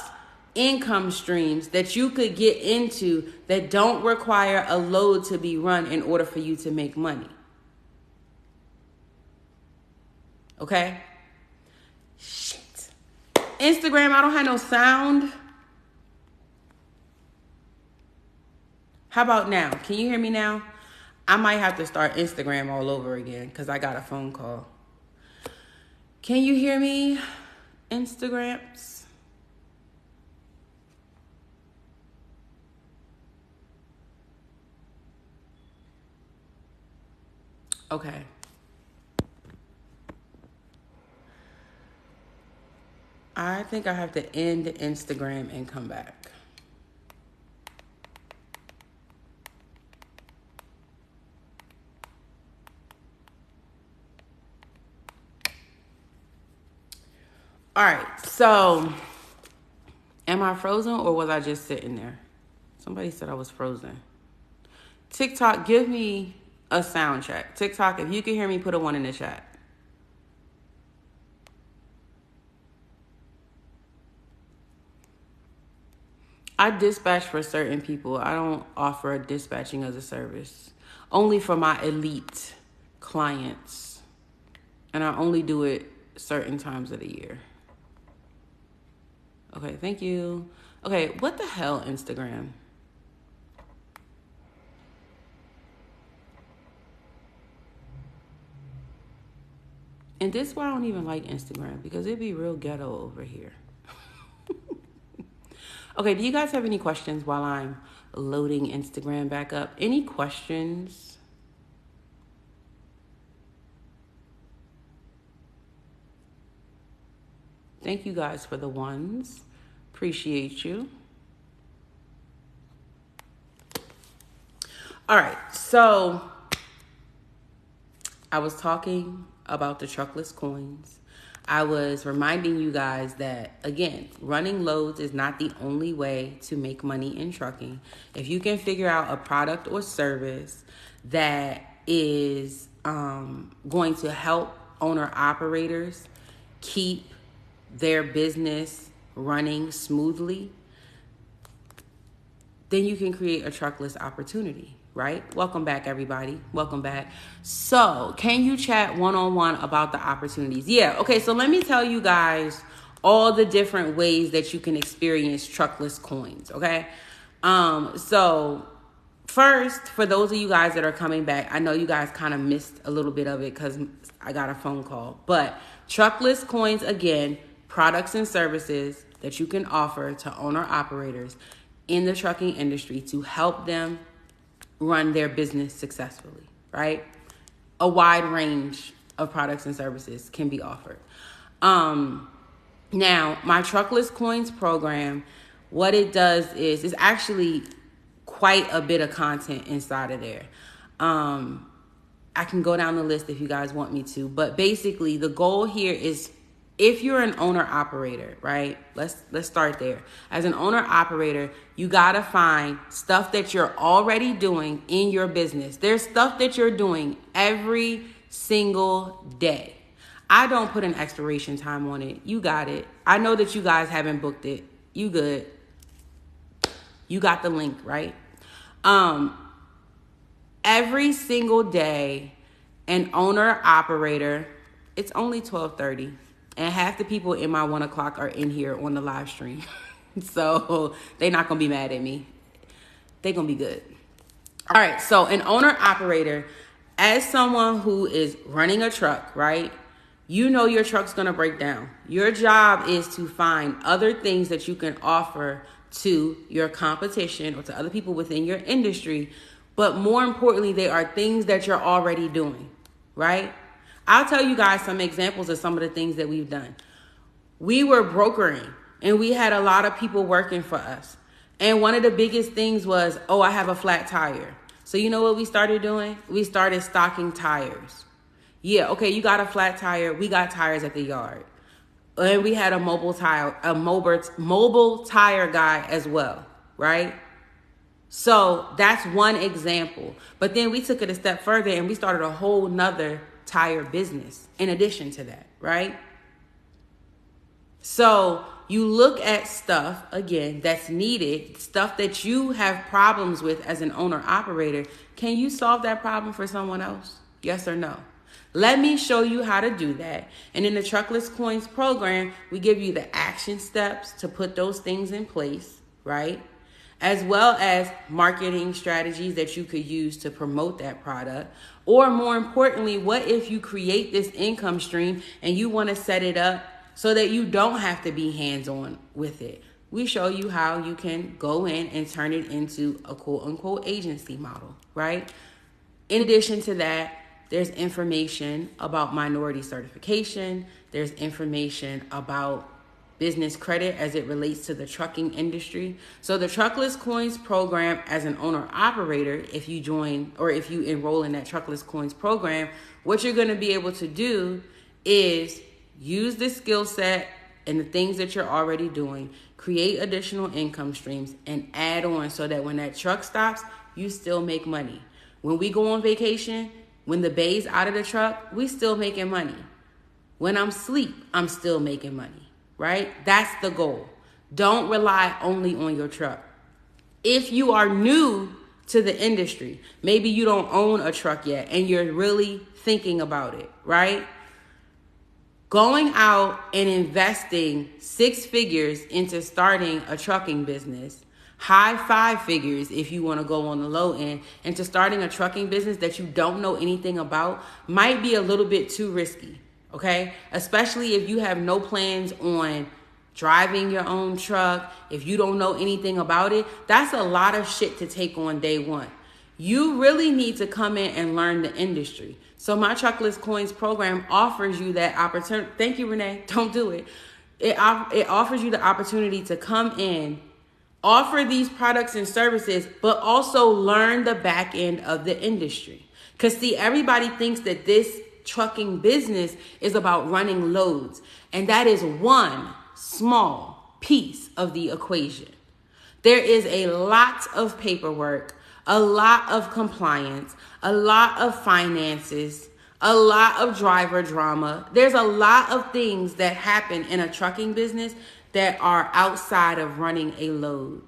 income streams that you could get into that don't require a load to be run in order for you to make money. Okay? Shit. Instagram, I don't have no sound. How about now? Can you hear me now? I might have to start Instagram all over again because I got a phone call. Can you hear me, Instagrams? Okay. I think I have to end Instagram and come back. All right, so am I frozen or was I just sitting there? Somebody said I was frozen. TikTok, give me a sound check. TikTok, if you can hear me, put a 1 in the chat. I dispatch for certain people. I don't offer dispatching as a service. Only for my elite clients. And I only do it certain times of the year. Okay, thank you. Okay, what the hell, Instagram? And this is why I don't even like Instagram, because it'd be real ghetto over here. Okay, do you guys have any questions while I'm loading Instagram back up? Any questions? Thank you guys for the 1s. Appreciate you. All right, so I was talking about the truckless coins. I was reminding you guys that, again, running loads is not the only way to make money in trucking. If you can figure out a product or service that is going to help owner operators keep their business running smoothly, then you can create a truckless opportunity, right? Welcome back, everybody. Welcome back. So, can you chat one-on-one about the opportunities? Yeah, okay, so let me tell you guys all the different ways that you can experience truckless coins, okay? So first, for those of you guys that are coming back, I know you guys kind of missed a little bit of it because I got a phone call. But truckless coins, again, products and services that you can offer to owner-operators in the trucking industry to help them run their business successfully, right? A wide range of products and services can be offered. Now, my Truckless Coins program, what it does is actually quite a bit of content inside of there. I can go down the list if you guys want me to, but basically the goal here is, if you're an owner operator, right? Let's start there. As an owner operator, you gotta find stuff that you're already doing in your business. There's stuff that you're doing every single day. I don't put an expiration time on it. You got it. I know that you guys haven't booked it. You good. You got the link, right? Every single day, an owner operator, it's only 12:30, and half the people in my 1 o'clock are in here on the live stream. So they're not gonna be mad at me. They're gonna be good. All right, so an owner operator, as someone who is running a truck, right? You know your truck's gonna break down. Your job is to find other things that you can offer to your competition or to other people within your industry. But more importantly, they are things that you're already doing, right? I'll tell you guys some examples of some of the things that we've done. We were brokering and we had a lot of people working for us. And one of the biggest things was, oh, I have a flat tire. So you know what we started doing? We started stocking tires. Yeah, okay, you got a flat tire. We got tires at the yard. And we had a mobile tire guy as well, right? So that's one example. But then we took it a step further and we started a whole nother tire business in addition to that, right? So you look at stuff, again, that's needed, stuff that you have problems with as an owner operator. Can you solve that problem for someone else? Yes or no? Let me show you how to do that. And in the Truckless Coins program, we give you the action steps to put those things in place, right? As well as marketing strategies that you could use to promote that product. Or more importantly, what if you create this income stream and you want to set it up so that you don't have to be hands-on with it? We show you how you can go in and turn it into a quote-unquote agency model, right? In addition to that, there's information about minority certification. There's information about business credit as it relates to the trucking industry. So the Truckless Coins program, as an owner operator, if you join or if you enroll in that Truckless Coins program, what you're going to be able to do is use the skill set and the things that you're already doing, create additional income streams, and add on so that when that truck stops, you still make money. When we go on vacation, when the bay's out of the truck, we still making money. When I'm asleep, I'm still making money, right? That's the goal. Don't rely only on your truck. If you are new to the industry, maybe you don't own a truck yet and you're really thinking about it, right? Going out and investing 6 figures into starting a trucking business, high 5 figures if you want to go on the low end, into starting a trucking business that you don't know anything about might be a little bit too risky, okay? Especially if you have no plans on driving your own truck, if you don't know anything about it. That's a lot of shit to take on day one. You really need to come in and learn the industry. So my Truckless Coins program offers you that opportunity. Thank you, Renee. Don't do it. It offers you the opportunity to come in, offer these products and services, but also learn the back end of the industry. Because see, everybody thinks that this trucking business is about running loads. And that is one small piece of the equation. There is a lot of paperwork, a lot of compliance, a lot of finances, a lot of driver drama. There's a lot of things that happen in a trucking business that are outside of running a load.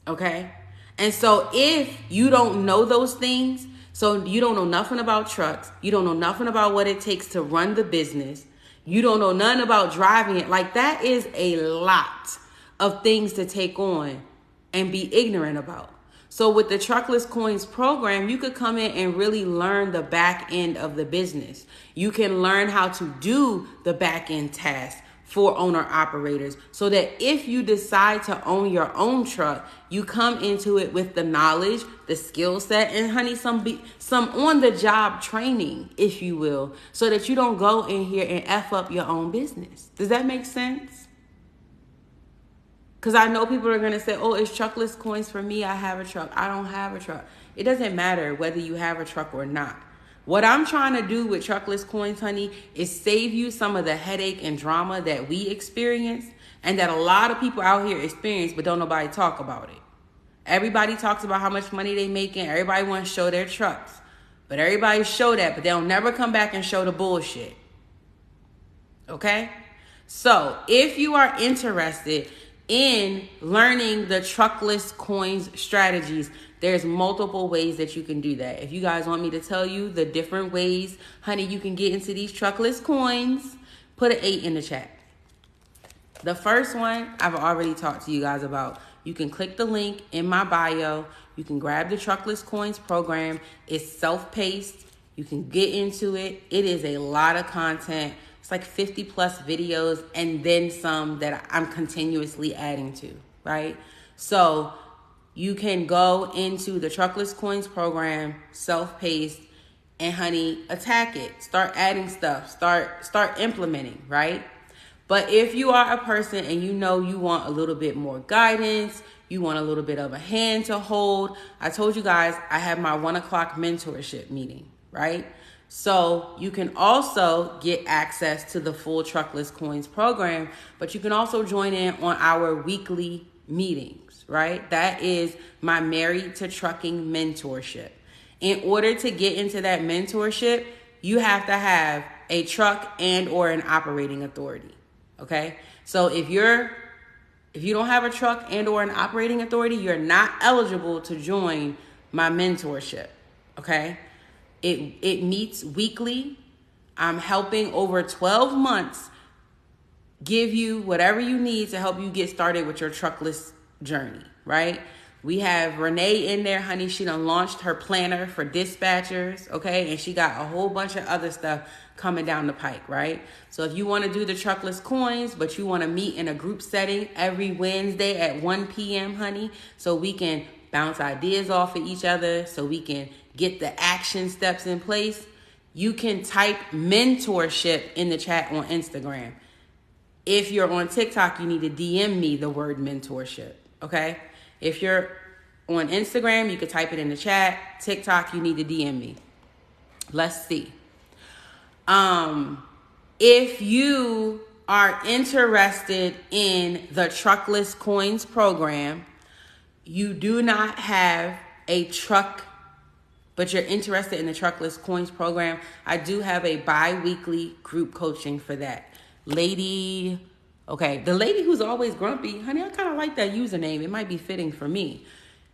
Okay? And so if you don't know those things, so you don't know nothing about trucks, you don't know nothing about what it takes to run the business, you don't know nothing about driving it, like that is a lot of things to take on and be ignorant about. So with the Truckless Coins program, you could come in and really learn the back end of the business. You can learn how to do the back end tasks for owner operators so that if you decide to own your own truck, you come into it with the knowledge, the skill set, and honey, some on the job training, if you will, so that you don't go in here and F up your own business. Does that make sense? Because I know people are going to say, oh, it's Truckless Coins for me. I have a truck. I don't have a truck. It doesn't matter whether you have a truck or not. What I'm trying to do with Truckless Coins, honey, is save you some of the headache and drama that we experience and that a lot of people out here experience, but don't nobody talk about it. Everybody talks about how much money they making. Everybody wants to show their trucks. But everybody show that, but they'll never come back and show the bullshit. Okay? So if you are interested in learning the Truckless Coins strategies, there's multiple ways that you can do that. If you guys want me to tell you the different ways, honey, you can get into these Truckless Coins, put an 8 in the chat. The first one I've already talked to you guys about. You can click the link in my bio. You can grab the Truckless Coins program. It's self-paced. You can get into it. It is a lot of content. It's like 50 plus videos and then some that I'm continuously adding to, right? So you can go into the Truckless Coins program, self-paced, and honey, attack it. Start adding stuff. Start implementing, right? But if you are a person and you know you want a little bit more guidance, you want a little bit of a hand to hold, I told you guys I have my 1 o'clock mentorship meeting, right? So you can also get access to the full Truckless Coins program, but you can also join in on our weekly meetings, right? That is my Married to Trucking mentorship. In order to get into that mentorship, you have to have a truck and or an operating authority, okay? So if you don't have a truck and or an operating authority, you're not eligible to join my mentorship, okay? It meets weekly. I'm helping over 12 months give you whatever you need to help you get started with your truckless journey, right? We have Renee in there, honey. She done launched her planner for dispatchers, okay? And she got a whole bunch of other stuff coming down the pike, right? So if you want to do the Truckless Coins, but you want to meet in a group setting every Wednesday at 1 p.m., honey, so we can bounce ideas off of each other, so we can get the action steps in place, you can type mentorship in the chat on Instagram. If you're on TikTok, you need to DM me the word mentorship, okay? If you're on Instagram, you can type it in the chat. TikTok, you need to DM me. Let's see. If you are interested in the Truckless Coins program, you do not have a truck, but you're interested in the Truckless Coins program, I do have a bi-weekly group coaching for that. The lady who's always grumpy, honey, I kind of like that username. It might be fitting for me.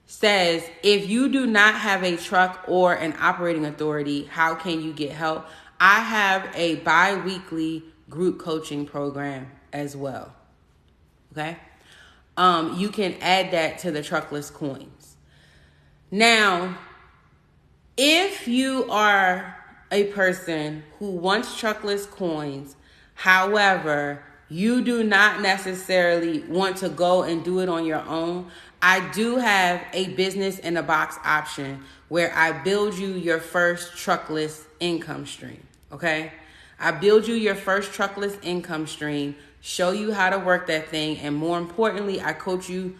Says, if you do not have a truck or an operating authority, how can you get help? I have a bi-weekly group coaching program as well. Okay? You can add that to the Truckless Coins. Now, if you are a person who wants Truckless Coins, however, you do not necessarily want to go and do it on your own, I do have a business in a box option where I build you your first truckless income stream, okay? I build you your first truckless income stream, show you how to work that thing, and more importantly, I coach you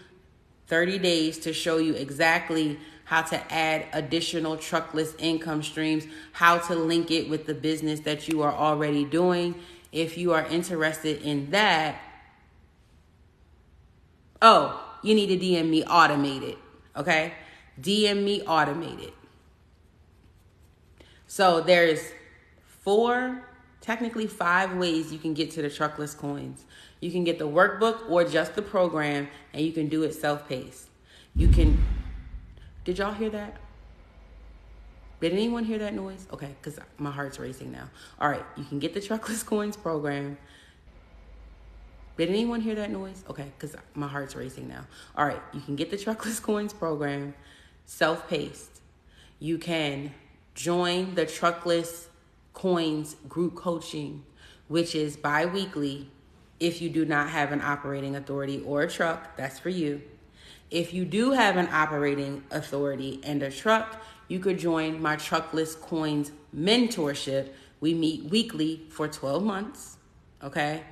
30 days to show you exactly how to add additional truckless income streams, how to link it with the business that you are already doing. If you are interested in that, you need to DM me automated, okay? DM me automated. So there's technically 5 ways you can get to the truckless coins. You can get the workbook or just the program, and you can do it self-paced. Did y'all hear that? Did anyone hear that noise? Okay, because my heart's racing now. All right, you can get the truckless coins program. Did anyone hear that noise? Okay, because my heart's racing now. All right, you can get the truckless coins program self-paced. You can join the truckless coins group coaching, which is bi-weekly. If you do not have an operating authority or a truck, that's for you. If you do have an operating authority and a truck, you could join my Truckless Coins mentorship. We meet weekly for 12 months, okay?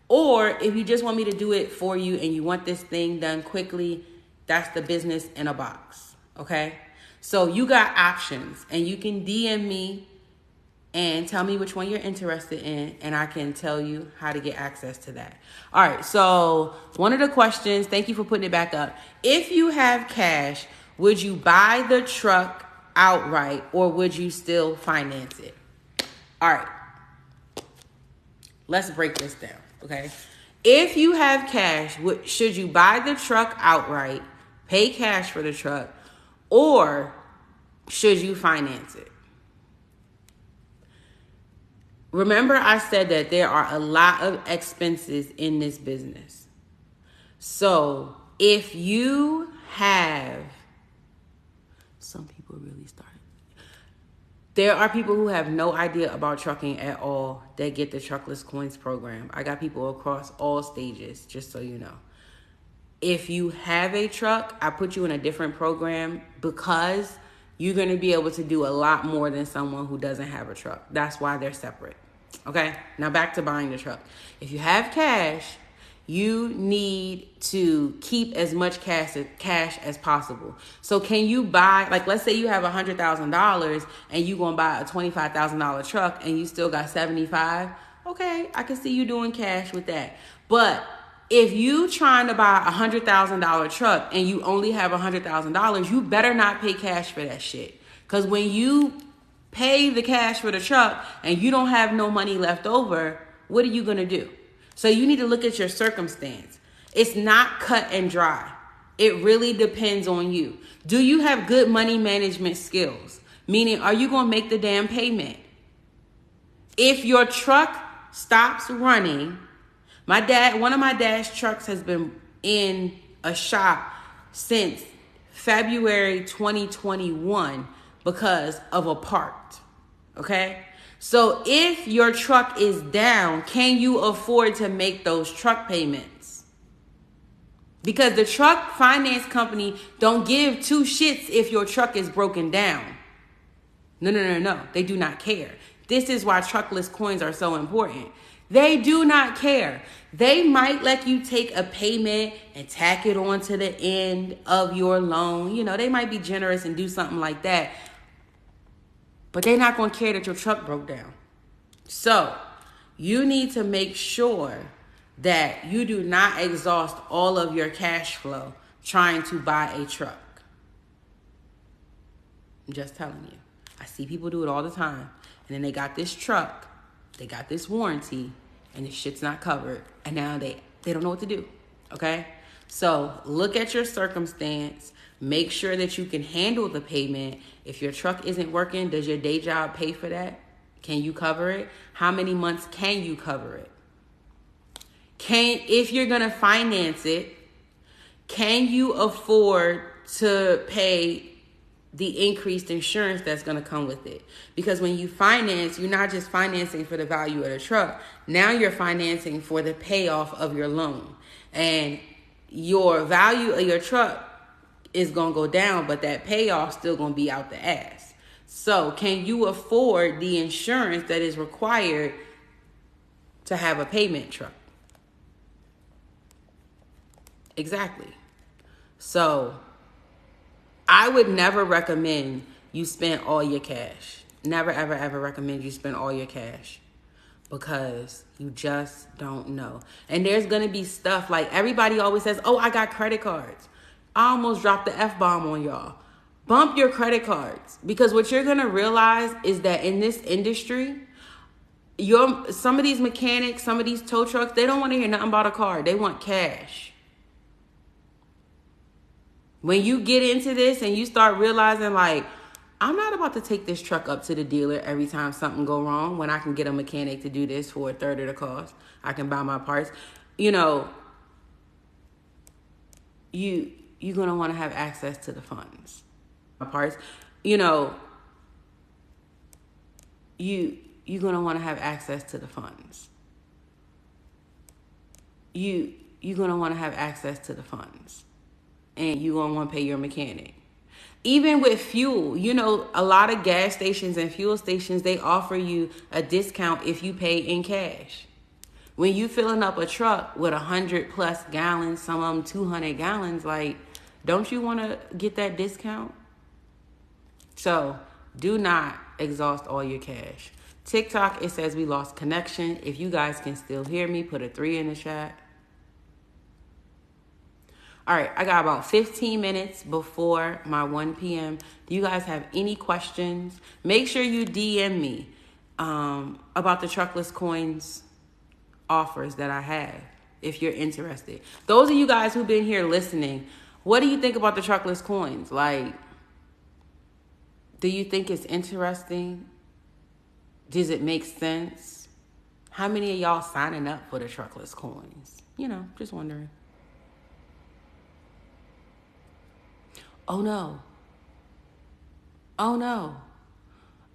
Or if you just want me to do it for you and you want this thing done quickly, that's the business in a box, okay? So you got options, and you can DM me and tell me which one you're interested in, and I can tell you how to get access to that. All right, so one of the questions, thank you for putting it back up. If you have cash, would you buy the truck outright, or would you still finance it? All right, let's break this down, okay? If you have cash, should you buy the truck outright, pay cash for the truck, or should you finance it? Remember, I said that there are a lot of expenses in this business. So if you have, some people really started. There are people who have no idea about trucking at all that get the Truckless Coins program. I got people across all stages, just so you know. If you have a truck, I put you in a different program because you're going to be able to do a lot more than someone who doesn't have a truck. That's why they're separate. Okay, now back to buying the truck. If you have cash, you need to keep as much cash as possible. So can you buy, like, let's say you have $100,000 and you going to buy a $25,000 truck and you still got 75. Okay, I can see you doing cash with that. But if you trying to buy a $100,000 truck and you only have $100,000, you better not pay cash for that shit. Because when you pay the cash for the truck and you don't have no money left over, what are you going to do? So you need to look at your circumstance. It's not cut and dry. It really depends on you. Do you have good money management skills? Meaning, are you going to make the damn payment? If your truck stops running, one of my dad's trucks has been in a shop since February 2021 because of a part, okay? So if your truck is down, can you afford to make those truck payments? Because the truck finance company don't give two shits if your truck is broken down. No. They do not care. This is why truckless coins are so important. They do not care. They might let you take a payment and tack it on to the end of your loan. You know, they might be generous and do something like that. But they're not going to care that your truck broke down. So you need to make sure that you do not exhaust all of your cash flow trying to buy a truck. I'm just telling you. I see people do it all the time. And then they got this truck, they got this warranty, and this shit's not covered. And now they don't know what to do, okay? So look at your circumstance. Make sure that you can handle the payment. If your truck isn't working, does your day job pay for that? Can you cover it? How many months can you cover it? If you're going to finance it, can you afford to pay the increased insurance that's going to come with it? Because when you finance, you're not just financing for the value of the truck. Now you're financing for the payoff of your loan. And your value of your truck is going to go down, but that payoff still going to be out the ass. So can you afford the insurance that is required to have a payment truck? Exactly. So I would never recommend you spend all your cash. Never, ever, ever recommend you spend all your cash because you just don't know. And there's going to be stuff like everybody always says, oh, I got credit cards. I almost dropped the F-bomb on y'all. Bump your credit cards, because what you're going to realize is that in this industry, some of these mechanics, some of these tow trucks, they don't want to hear nothing about a card. They want cash. When you get into this and you start realizing, like, I'm not about to take this truck up to the dealer every time something go wrong when I can get a mechanic to do this for a third of the cost. I can buy my parts. You know, you're going to want to have access to the funds. Parts, you know, you're going to want to have access to the funds. You're going to want to have access to the funds. And you're going to want to pay your mechanic. Even with fuel, you know, a lot of gas stations and fuel stations, they offer you a discount if you pay in cash. When you filling up a truck with 100+ gallons, some of them 200 gallons, like, don't you want to get that discount? So do not exhaust all your cash. TikTok, it says we lost connection. If you guys can still hear me, put a 3 in the chat. All right, I got about 15 minutes before my 1 p.m. Do you guys have any questions? Make sure you DM me about the Truckless Coins offers that I have, if you're interested. Those of you guys who've been here listening, what do you think about the Truckless Coins? Like, do you think it's interesting? Does it make sense? How many of y'all signing up for the Truckless Coins? You know, just wondering. Oh no. Oh no.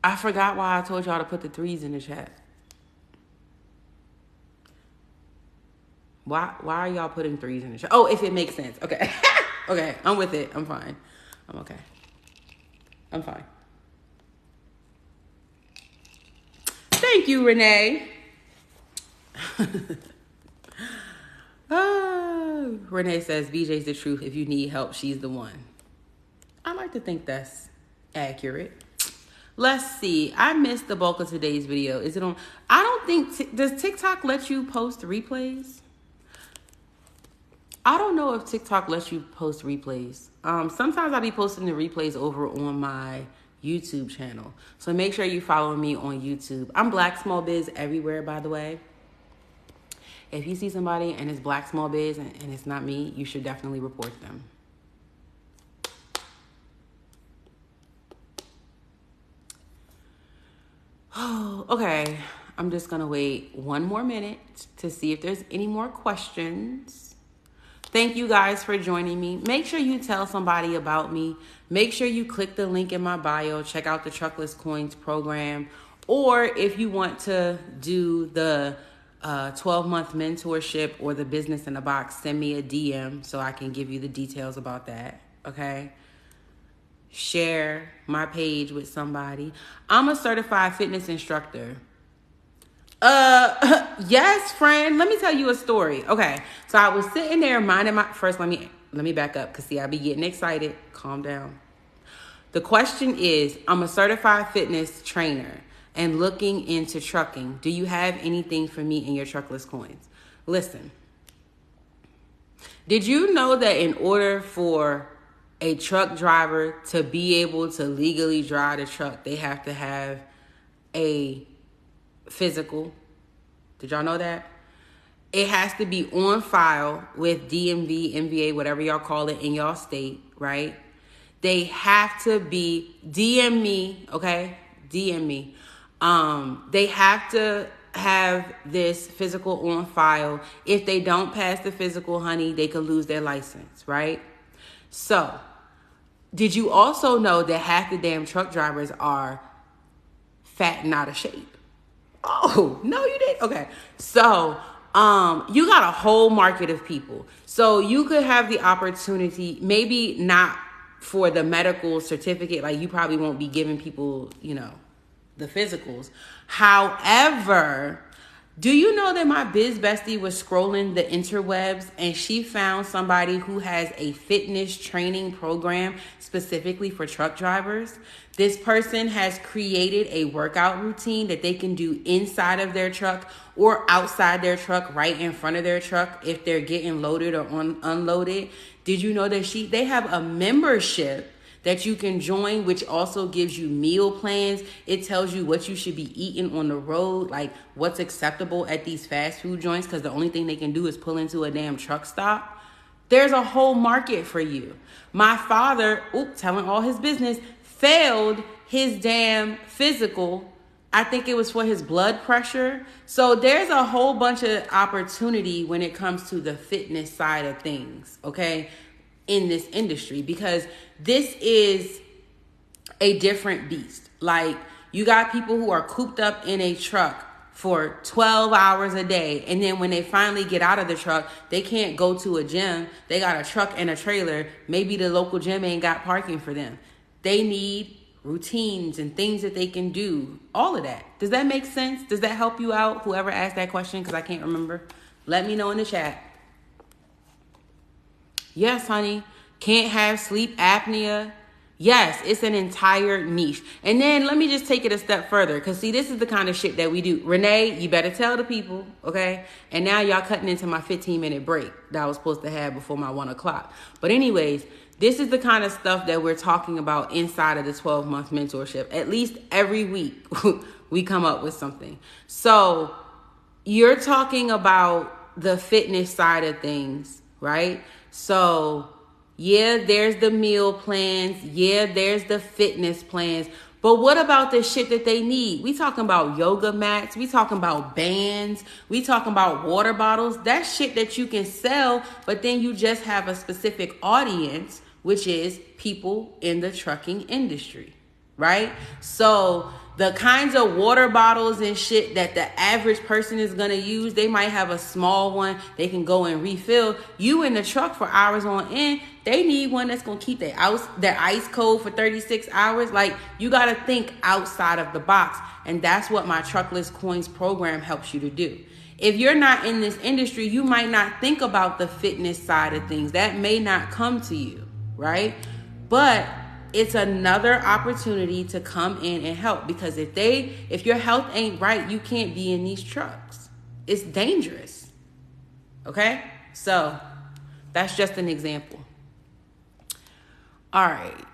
I forgot why I told y'all to put the 3s in the chat. Why are y'all putting 3s in the chat? Oh, if it makes sense. Okay. Okay, I'm with it. I'm fine. I'm okay. I'm fine. Thank you, Renee. Renee says, BJ's the truth. If you need help, she's the one. I like to think that's accurate. Let's see. I missed the bulk of today's video. Is it on? I don't think, does TikTok let you post replays? I don't know if TikTok lets you post replays. Sometimes I'll be posting the replays over on my YouTube channel. So make sure you follow me on YouTube. I'm Black Small Biz everywhere, by the way. If you see somebody and it's Black Small Biz and it's not me, you should definitely report them. Oh, okay. I'm just going to wait 1 more minute to see if there's any more questions. Thank you guys for joining me. Make sure you tell somebody about me. Make sure you click the link in my bio. Check out the Truckless Coins program. Or if you want to do the 12-month mentorship or the business in a box, send me a DM so I can give you the details about that. Okay? Share my page with somebody. I'm a certified fitness instructor. Yes, friend. Let me tell you a story. Okay. So I was sitting there minding first, let me back up, because see, I be getting excited. Calm down. The question is, I'm a certified fitness trainer and looking into trucking. Do you have anything for me in your Truckless Coins? Listen. Did you know that in order for a truck driver to be able to legally drive the truck, they have to have a physical? Did y'all know that? It has to be on file with DMV, MVA, whatever y'all call it in y'all state, right? They have to be, DM me, okay? DM me. They have to have this physical on file. If they don't pass the physical, honey, they could lose their license, right? So, did you also know that half the damn truck drivers are fat and out of shape? Oh, no, you didn't? Okay. So, you got a whole market of people. So you could have the opportunity, maybe not for the medical certificate, like you probably won't be giving people, you know, the physicals. However, do you know that my biz bestie was scrolling the interwebs and she found somebody who has a fitness training program specifically for truck drivers? This person has created a workout routine that they can do inside of their truck or outside their truck, right in front of their truck if they're getting loaded or unloaded. Did you know that they have a membership that you can join, which also gives you meal plans. It tells you what you should be eating on the road, like what's acceptable at these fast food joints, because the only thing they can do is pull into a damn truck stop. There's a whole market for you. My father, telling all his business, failed his damn physical. I think it was for his blood pressure. So there's a whole bunch of opportunity when it comes to the fitness side of things, okay, in this industry, because this is a different beast. Like, you got people who are cooped up in a truck for 12 hours a day, and then when they finally get out of the truck, they can't go to a gym. They got a truck and a trailer. Maybe the local gym ain't got parking for them. They need routines and things that they can do, all of that. Does that make sense? Does that help you out? Whoever asked that question, because I can't remember, let me know in the chat. Yes, honey. Can't have sleep apnea. Yes, it's an entire niche. And then let me just take it a step further, because see, this is the kind of shit that we do. Renee, you better tell the people, okay? And now y'all cutting into my 15-minute break that I was supposed to have before my 1 o'clock. But anyways, this is the kind of stuff that we're talking about inside of the 12-month mentorship. At least every week, we come up with something. So you're talking about the fitness side of things, right? So yeah, there's the meal plans. Yeah, there's the fitness plans. But what about the shit that they need? We talking about yoga mats. We talking about bands. We talking about water bottles. That's shit that you can sell, but then you just have a specific audience, which is people in the trucking industry, right? So the kinds of water bottles and shit that the average person is going to use, they might have a small one they can go and refill. You in the truck for hours on end, they need one that's going to keep their ice cold for 36 hours. Like, you got to think outside of the box. And that's what my Truckless Coins program helps you to do. If you're not in this industry, you might not think about the fitness side of things. That may not come to you, right? But it's another opportunity to come in and help, because if your health ain't right, you can't be in these trucks. It's dangerous. Okay? So that's just an example. All right.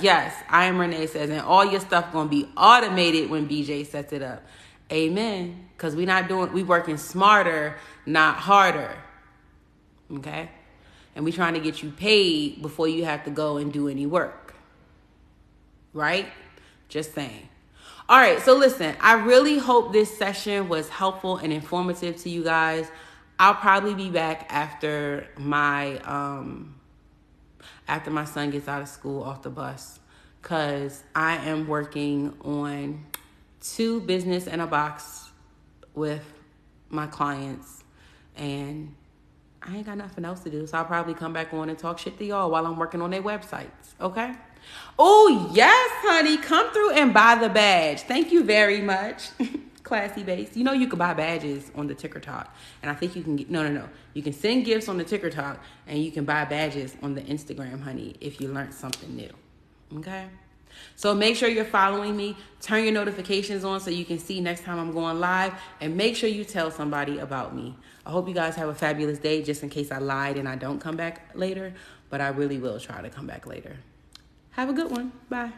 Yes, I am Renee says, and all your stuff gonna be automated when BJ sets it up. Amen. Because we working smarter, not harder. Okay? And we trying to get you paid before you have to go and do any work. Right? Just saying. All right, so listen, I really hope this session was helpful and informative to you guys. I'll probably be back after my son gets out of school, off the bus, because I am working on 2 business in a box with my clients, and I ain't got nothing else to do, so I'll probably come back on and talk shit to y'all while I'm working on their websites, okay? Oh, yes, honey. Come through and buy the badge. Thank you very much. Classy base. You know you can buy badges on the TikTok. And I think you can get... No. You can send gifts on the TikTok, and you can buy badges on the Instagram, honey, if you learned something new, okay? So make sure you're following me. Turn your notifications on so you can see next time I'm going live. And make sure you tell somebody about me. I hope you guys have a fabulous day, just in case I lied and I don't come back later. But I really will try to come back later. Have a good one. Bye.